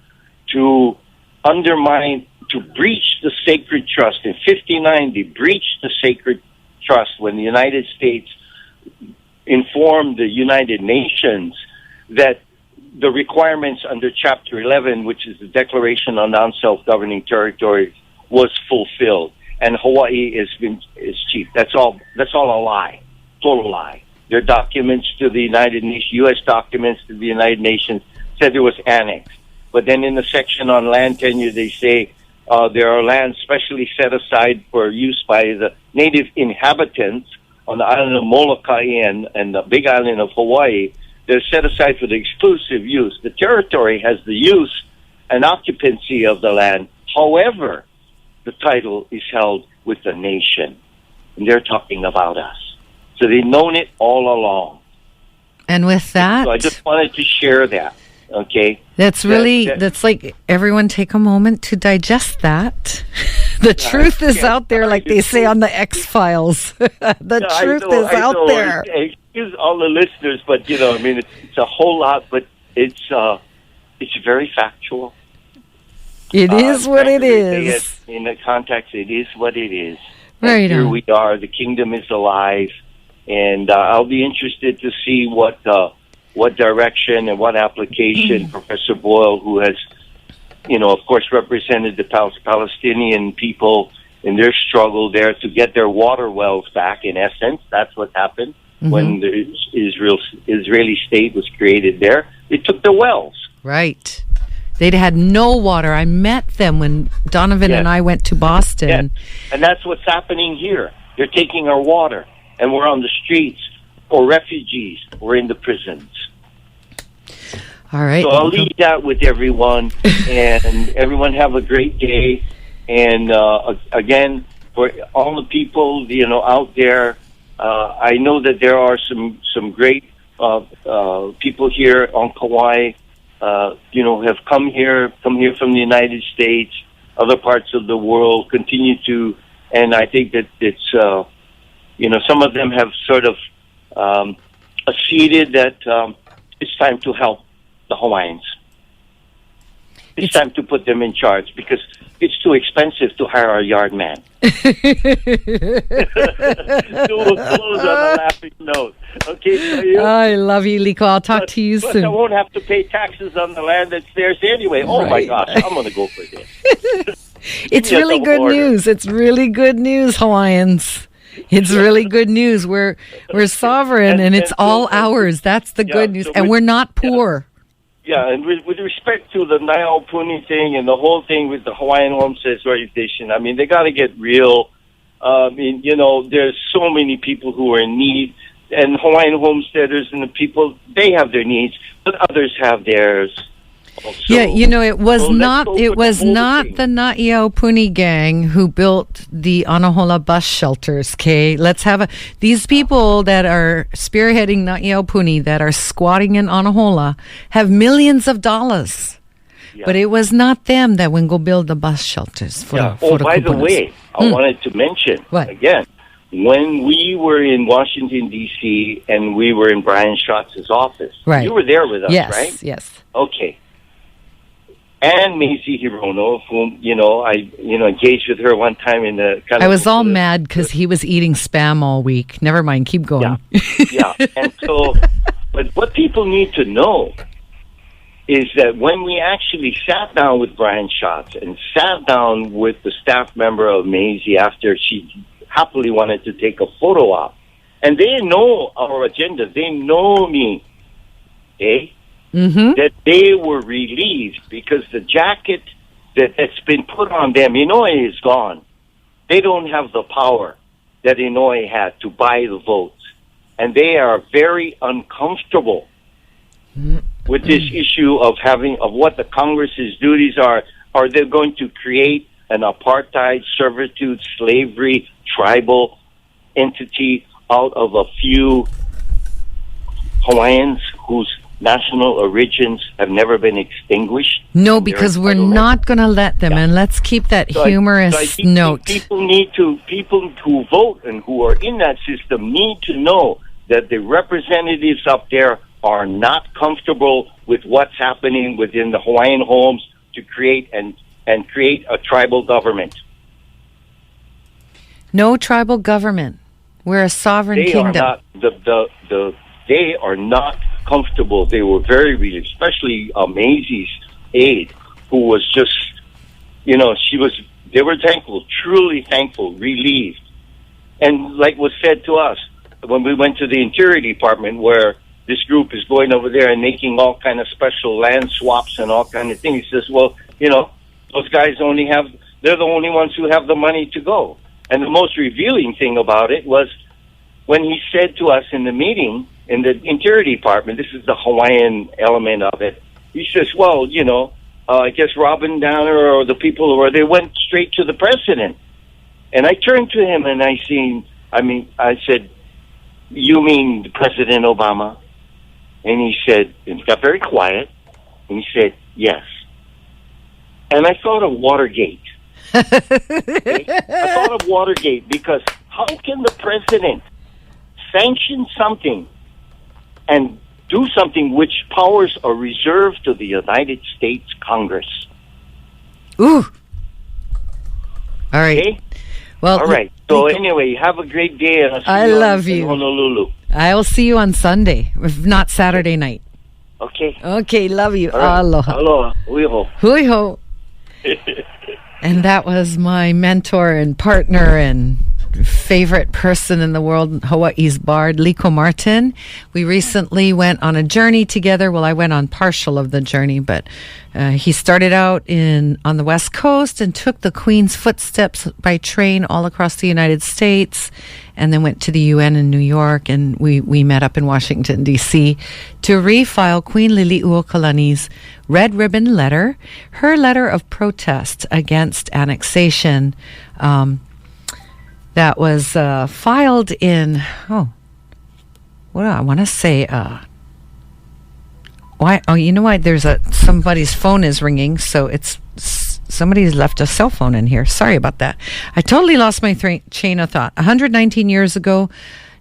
to undermine, to breach the sacred trust. In 1959, they breached the sacred trust when the United States informed the United Nations that the requirements under Chapter 11, which is the Declaration on Non-Self-Governing Territories, was fulfilled. and Hawaii is cheap. That's all a lie, total lie. Their documents to the United Nations, U.S. documents to the United Nations said it was annexed. But then in the section on land tenure, they say there are lands specially set aside for use by the native inhabitants on the island of Molokai and the big island of Hawaii. They're set aside for the exclusive use. The territory has the use and occupancy of the land. However, the title is held with the nation. And they're talking about us. So they've known it all along. And with that... So I just wanted to share that, okay? That's really... That's like, everyone take a moment to digest that. The truth is out there, like they say on the X-Files. The truth is out there. Excuse all the listeners, but, you know, I mean, it's a whole lot, but it's very factual. It is what it is. In the context, it is what it is. Right. And here we are. The kingdom is alive, and I'll be interested to see what direction and what application Professor Boyle, who has, you know, of course, represented the Palestinian people in their struggle there to get their water wells back. In essence, that's what happened when the Israeli state was created there. They took the wells. Right. They'd had no water. I met them when Donovan and I went to Boston. Yes. And that's what's happening here. They're taking our water, and we're on the streets, or refugees, or in the prisons. All right. So I'll leave that with everyone, and everyone have a great day. And again, for all the people, you know, out there, I know that there are some great people here on Kauai. You know, have come here from the United States, other parts of the world, continue to, and I think that it's, you know, some of them have sort of acceded that it's time to help the Hawaiians. It's time to put them in charge because it's too expensive to hire a yard man. So we'll close on a laughing note. Okay, so I love you, Liko. I'll talk to you soon. I won't have to pay taxes on the land that's theirs anyway. Oh, my gosh, I'm going to go for this. It's really good news. It's really good news, Hawaiians. It's really good news. We're sovereign, and it's all ours. That's the good news. And we're not poor. Yeah, and with respect to the Naiaupuni thing and the whole thing with the Hawaiian Homesteads Organization, I mean, they got to get real. I mean, you know, there's so many people who are in need, and Hawaiian homesteaders and the people, they have their needs, but others have theirs. Also. Yeah, you know, it was not the Naiaupuni gang who built the Anahola bus shelters, okay? These people that are spearheading Naiaupuni, that are squatting in Anahola, have millions of dollars. Yeah. But it was not them that went go build the bus shelters. By the way, I wanted to mention, again, when we were in Washington, D.C., and we were in Brian Schatz's office, you were there with us, right? Yes. Okay. And Maisie Hirono, of whom, you know, I engaged with her one time in the... I was all mad because he was eating Spam all week. Never mind, keep going. Yeah. And so, but what people need to know is that when we actually sat down with Brian Schatz and sat down with the staff member of Maisie after she happily wanted to take a photo op, and they know our agenda, they know me, that they were relieved because the jacket that's been put on them, Inouye is gone. They don't have the power that Inouye had to buy the votes. And they are very uncomfortable with this issue of what the Congress's duties are. Are they going to create an apartheid, servitude, slavery, tribal entity out of a few Hawaiians whose national origins have never been extinguished? No, because we're not going to let them. And let's keep that humorous note. People who vote and who are in that system need to know that the representatives up there are not comfortable with what's happening within the Hawaiian homes to create and create a tribal government. No tribal government. We're a sovereign kingdom. They are not comfortable. They were very especially Maisie's aide, who was just, you know, she was They were thankful, truly thankful, relieved. And like was said to us, when we went to the Interior Department, where this group is going over there and making all kind of special land swaps and all kind of things, he says, well, you know, those guys they're the only ones who have the money to go. And the most revealing thing about it was when he said to us in the meeting in the Interior Department, this is the Hawaiian element of it, he says, well, you know, I guess Robin Downer or the people they went straight to the president. And I turned to him and I said, you mean President Obama? And he said, and he got very quiet, and he said, yes. And I thought of Watergate. Okay? I thought of Watergate because how can the president sanction something and do something which powers are reserved to the United States Congress? Ooh. All right. Okay? Well, all right. So anyway, have a great day. And I love you. Honolulu. I will see you on Sunday, if not Saturday night. Okay. Okay, love you. Right. Aloha. Aloha. Hui ho. Hui ho. And that was my mentor and partner and favorite person in the world, Hawaii's bard, Liko Martin. We recently went on a journey together. Well, I went on partial of the journey, but he started out on the West Coast and took the Queen's footsteps by train all across the United States, and then went to the UN in New York, and we met up in Washington, D.C. to refile Queen Liliuokalani's red ribbon letter, her letter of protest against annexation, that was filed in, what do I want to say? Why? Oh, you know what? Somebody's phone is ringing, so somebody's left a cell phone in here. Sorry about that. I totally lost my chain of thought. 119 years ago,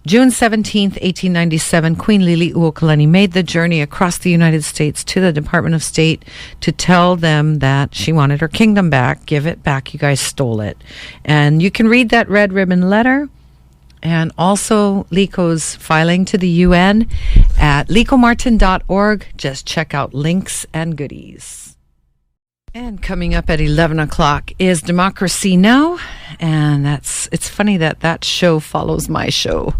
June 17th, 1897, Queen Liliuokalani made the journey across the United States to the Department of State to tell them that she wanted her kingdom back. Give it back. You guys stole it. And you can read that red ribbon letter and also Liko's filing to the UN at likomartin.org. Just check out links and goodies. And coming up at 11 o'clock is Democracy Now! And it's funny that show follows my show.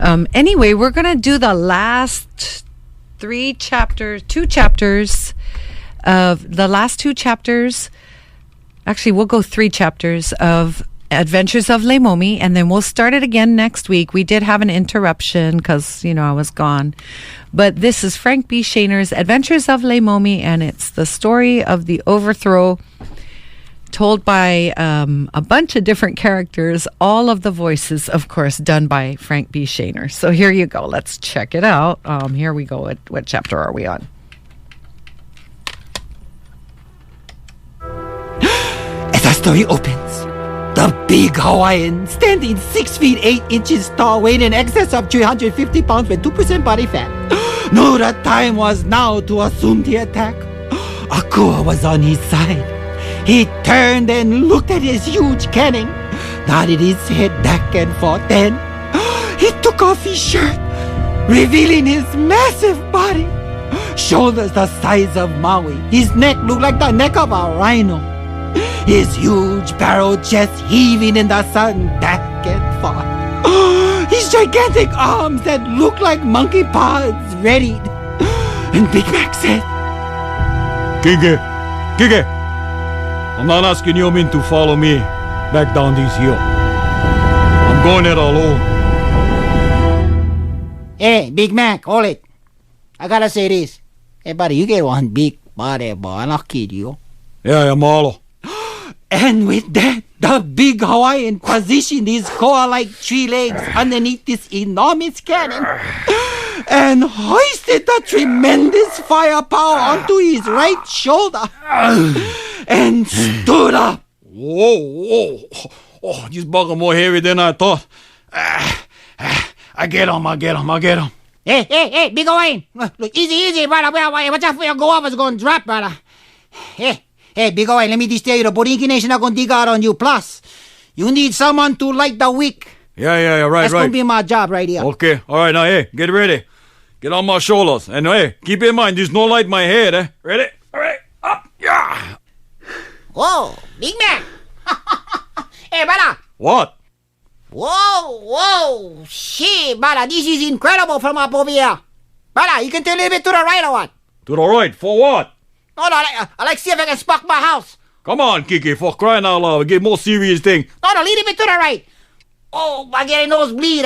Anyway, we're going to do the last two chapters. Actually, we'll go 3 chapters of Adventures of Leimomi, and then we'll start it again next week. We did have an interruption because, I was gone. But this is Frank B. Shaner's Adventures of Leimomi, and it's the story of the overthrow told by a bunch of different characters, all of the voices, of course, done by Frank B. Shaner. So here you go. Let's check it out. Here we go. What chapter are we on? As the story opens, the big Hawaiian, standing 6 feet 8 inches tall, weighing in excess of 350 pounds with 2% body fat, knew the time was now to assume the attack. Akua was on his side. He turned and looked at his huge cannon, nodded his head back and forth. Then he took off his shirt, revealing his massive body, shoulders the size of Maui. His neck looked like the neck of a rhino. His huge barrel chest heaving in the sun back and forth. His gigantic arms that looked like monkey paws readied. And Big Mac said, Gige, I'm not asking you men to follow me back down this hill. I'm going it alone. Hey, Big Mac, hold it. I gotta say this. Hey, buddy, you get one big body, boy. I'm not kidding you. Yeah, Malo. And with that, the big Hawaiian positioned his koa-like 3 legs underneath this enormous cannon and hoisted the tremendous firepower onto his right shoulder and stood up. Whoa. Oh, this bugger more heavy than I thought. I get him. Hey, big Hawaiian. Look, easy, brother. Watch out for your go up. It's going to drop, brother. Hey, Big Hawaiian, let me just tell you, the Borinki Nation are going to dig out on you. Plus, you need someone to light the wick. Yeah, right. That's going to be my job right here. Okay, all right, now, hey, get ready. Get on my shoulders. And, hey, keep in mind, there's no light in my head, eh? Ready? All right, up, yeah. Whoa, Big Mac. Hey, brother. What? Whoa. Shit, brother. This is incredible from up over here. Brother, you can turn a little bit to the right or what? To the right, for what? No, I like see if I can spark my house. Come on, Kiki, for crying out loud. Get more serious thing. No, a little bit to the right. Oh, I get a nosebleed.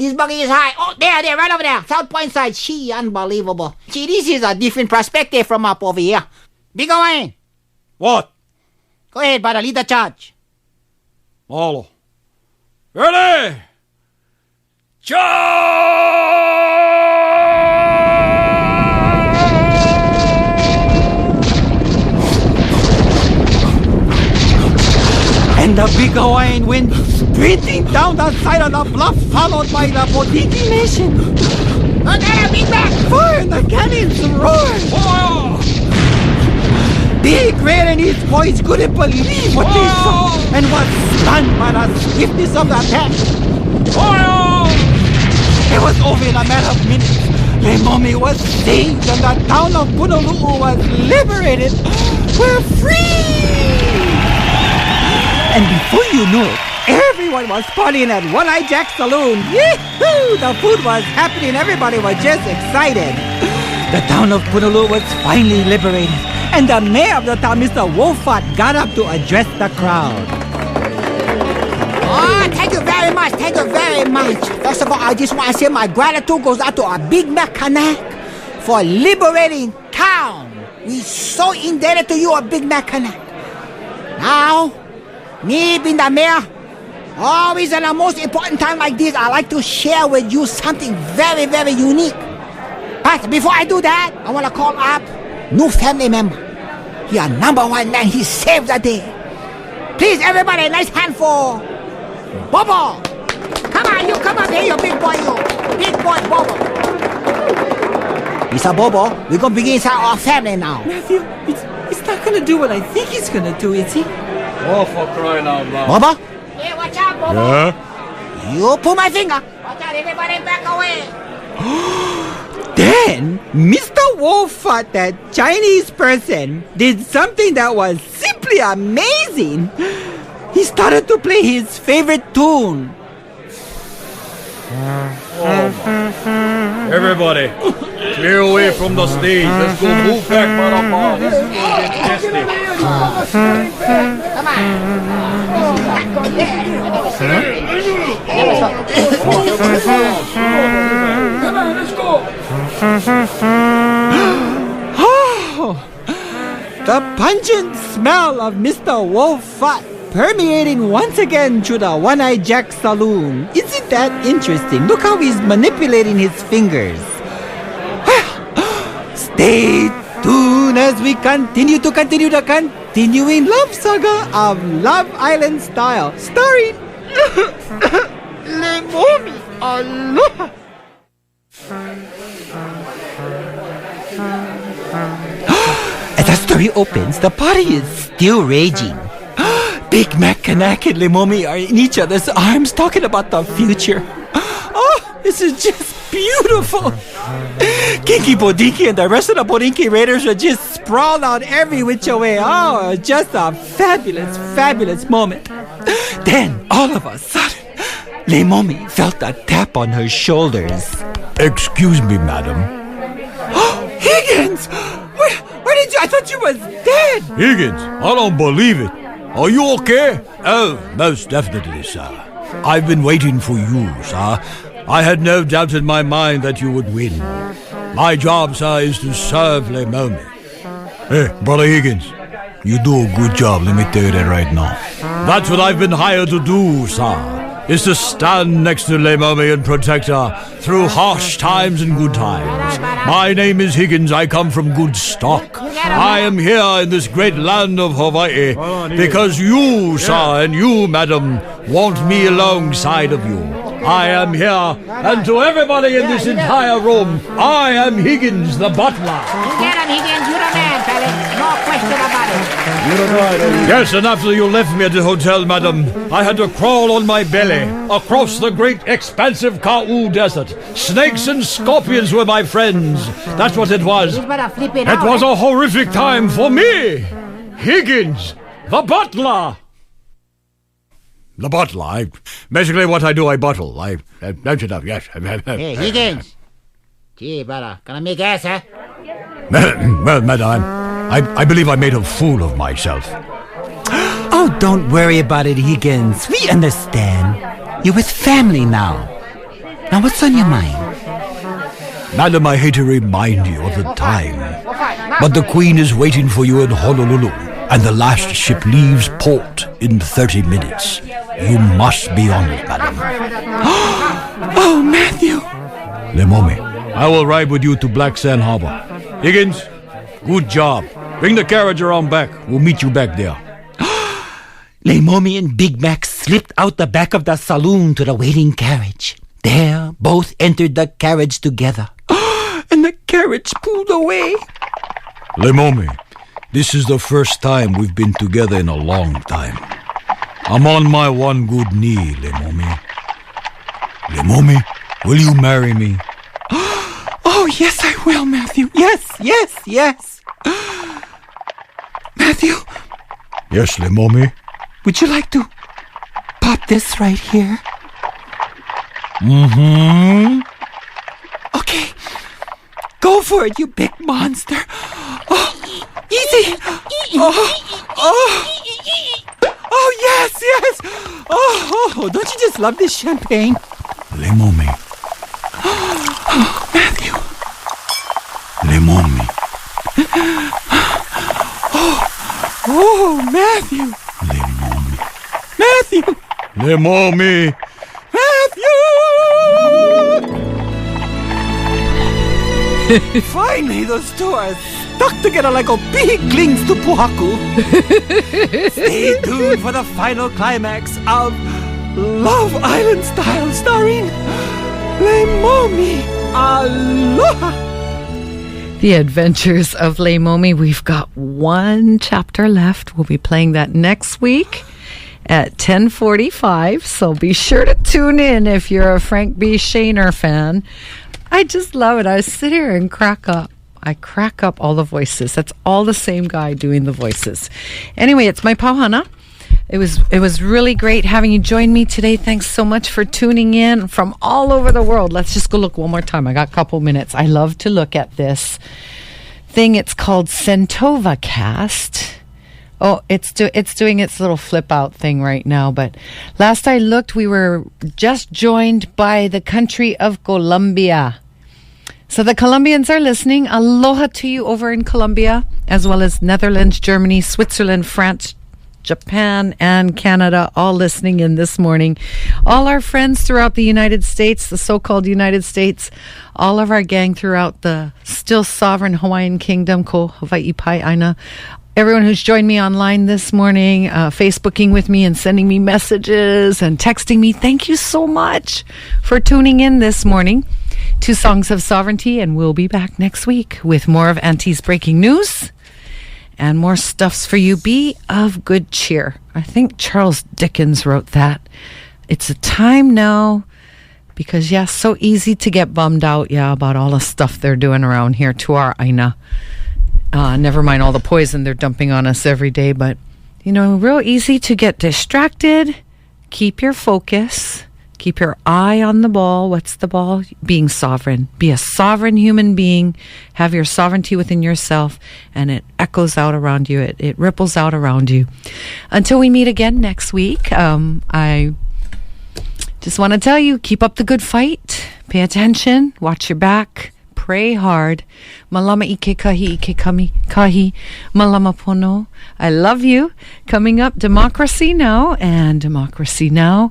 This buggy is high. Oh, there, right over there. South Point side. Gee, unbelievable. Gee, this is a different perspective from up over here. Big Hawaiian. What? Go ahead, brother. Lead the charge. Marlo. Ready? Charge! And the big Hawaiian went sprinting down the side of the bluff, followed by the Bodiki Nation. Look at him, big back! Fire and the cannons roared. Fire! Big Red and his boys couldn't believe what they saw and was stunned by the swiftness of the attack. Fire! It was over in a matter of minutes. Leimomi was saved and the town of Punaluu was liberated. We're free! And before you knew it, everyone was partying at One-Eye Jack's saloon. Yee-hoo! The food was happening. Everybody was just excited. The town of Punaluu was finally liberated. And the mayor of the town, Mr. Wolfart, got up to address the crowd. Oh, thank you very much. First of all, I just want to say my gratitude goes out to our Big Mac Kanak for liberating town. We're so indebted to you, our Big Mac Kanak. Now, me being the mayor, always at the most important time like this, I like to share with you something very, very unique. But before I do that, I want to call up new family member. He a number one man. He saved the day. Please, everybody, a nice hand for Bobo. Come on, you come up here, you big boy, you. Big boy, Bobo. Mr. Bobo, we're going to begin inside our family now. Matthew, he's not going to do what I think he's going to do, is he? Oh, for crying out loud. Bobo? Hey, watch out, Bobo. Yeah? You pull my finger. Watch out, everybody back away. Then, Mr. Wolfart, that Chinese person, did something that was simply amazing. He started to play his favorite tune. Everybody, clear away from the stage. Let's go move back by the bar. This is going to get Come on, let's go. The pungent smell of Mr. Wolfart permeating once again through the One-Eye Jack saloon. Isn't that interesting? Look how he's manipulating his fingers. Stay tuned as we continue the continuing love saga of Love Island Style, starring Leimomi. Aloha. As the story opens, the party is still raging. Big Mac, Kanak, and Leimomi are in each other's arms talking about the future. Oh, this is just beautiful. Kinky Bodiki and the rest of the Bodiki Raiders are just sprawled out every which way. Oh, just a fabulous, fabulous moment. Then, all of a sudden, Leimomi felt a tap on her shoulders. Excuse me, madam. Higgins! Where did you? I thought you was dead. Higgins, I don't believe it. Are you okay? Oh, most definitely, sir. I've been waiting for you, sir. I had no doubt in my mind that you would win. My job, sir, is to serve Leimomi. Hey, Brother Higgins, you do a good job, let me tell you that right now. That's what I've been hired to do, sir. Is to stand next to Leimomi and protect her through harsh times and good times. My name is Higgins. I come from good stock. I am here in this great land of Hawaii because you, sir, and you, madam, want me alongside of you. I am here, and to everybody in this entire room, I am Higgins, the butler. Get him, Higgins. You're the man, fella. No question about it. Yes, and after you left me at the hotel, madam, I had to crawl on my belly across the great expansive Ka'u desert. Snakes and scorpions were my friends. That's what it was. You better flip it It was a horrific time for me, Higgins, the butler. The bottle. Basically what I do, I bottle. That's enough, yes. Hey, Higgins. Gee, brother, gonna make ass, huh? Well, madam, I believe I made a fool of myself. Oh, don't worry about it, Higgins. We understand. You're with family now. Now, what's on your mind? Madam, I hate to remind you of the time, but the Queen is waiting for you in Honolulu, and the last ship leaves port in 30 minutes. You must be on it, madam. Oh, Matthew. Lemomi, I will ride with you to Black Sand Harbor. Higgins, good job. Bring the carriage around back. We'll meet you back there. Lemomi and Big Mac slipped out the back of the saloon to the waiting carriage. There, both entered the carriage together. And the carriage pulled away. Lemomi, this is the first time we've been together in a long time. I'm on my one good knee, Lemomi. Lemomi, will you marry me? Oh, yes, I will, Matthew. Yes. Matthew? Yes, Lemomi? Would you like to pop this right here? Mm-hmm. Okay. Go for it, you big monster. Oh, easy. Oh, yes. Oh, don't you just love this champagne? Lemomi. Oh, Matthew. Lemomi. Oh, Matthew. Lemomi. Matthew. Lemomi. Finally, those two are stuck together like a big links to Puhaku. Stay tuned for the final climax of Love Island Style starring Lemomi. Aloha! The Adventures of Lemomi. We've got one chapter left. We'll be playing that next week at 10:45. So be sure to tune in if you're a Frank B. Shaner fan. I just love it. I sit here and crack up. I crack up all the voices. That's all the same guy doing the voices. Anyway, it's my pauhana. It was really great having you join me today. Thanks so much for tuning in from all over the world. Let's just go look one more time. I got a couple minutes. I love to look at this thing. It's called Centova Cast. Oh, it's doing its little flip out thing right now. But last I looked, we were just joined by the country of Colombia. So the Colombians are listening. Aloha to you over in Colombia, as well as Netherlands, Germany, Switzerland, France, Japan, and Canada, all listening in this morning. All our friends throughout the United States, the so-called United States, all of our gang throughout the still sovereign Hawaiian Kingdom, ko Hawai'i pai aina. Everyone who's joined me online this morning, Facebooking with me and sending me messages and texting me, thank you so much for tuning in this morning to Songs of Sovereignty. And we'll be back next week with more of Auntie's Breaking News and more stuffs for you. Be of good cheer. I think Charles Dickens wrote that. It's a time now because, so easy to get bummed out, about all the stuff they're doing around here to our aina. Never mind all the poison they're dumping on us every day, but, real easy to get distracted. Keep your focus. Keep your eye on the ball. What's the ball? Being sovereign. Be a sovereign human being. Have your sovereignty within yourself, and it echoes out around you. It ripples out around you. Until we meet again next week, I just want to tell you, keep up the good fight. Pay attention. Watch your back. Pray hard. Malama ike kahi ike kami kahi. Malama pono. I love you. Coming up, Democracy Now! And Democracy Now!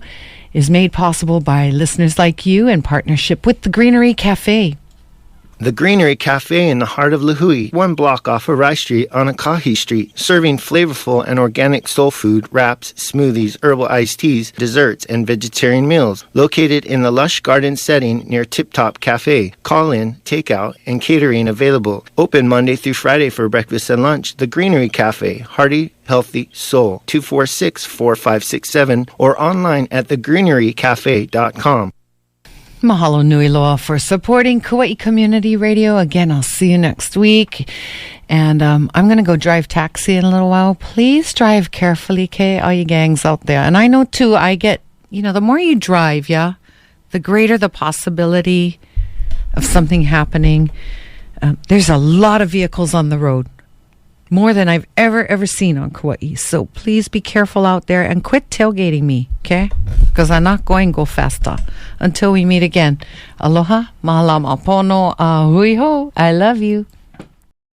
Is made possible by listeners like you in partnership with the Greenery Cafe. The Greenery Cafe in the heart of Lihue, one block off of Rice Street on Akahi Street, serving flavorful and organic soul food, wraps, smoothies, herbal iced teas, desserts, and vegetarian meals. Located in the lush garden setting near Tip Top Cafe. Call in, takeout, and catering available. Open Monday through Friday for breakfast and lunch. The Greenery Cafe, hearty, healthy soul. 246-4567 or online at thegreenerycafe.com. Mahalo nui loa for supporting Kauai Community Radio. Again, I'll see you next week. And I'm going to go drive taxi in a little while. Please drive carefully, okay? All you gangs out there. And I know, too, I get, the more you drive, the greater the possibility of something happening. There's a lot of vehicles on the road. More than I've ever seen on Kauai. So please be careful out there and quit tailgating me, okay? Because I'm not going to go faster. Until we meet again. Aloha, mahalo mapono, hui ho. I love you.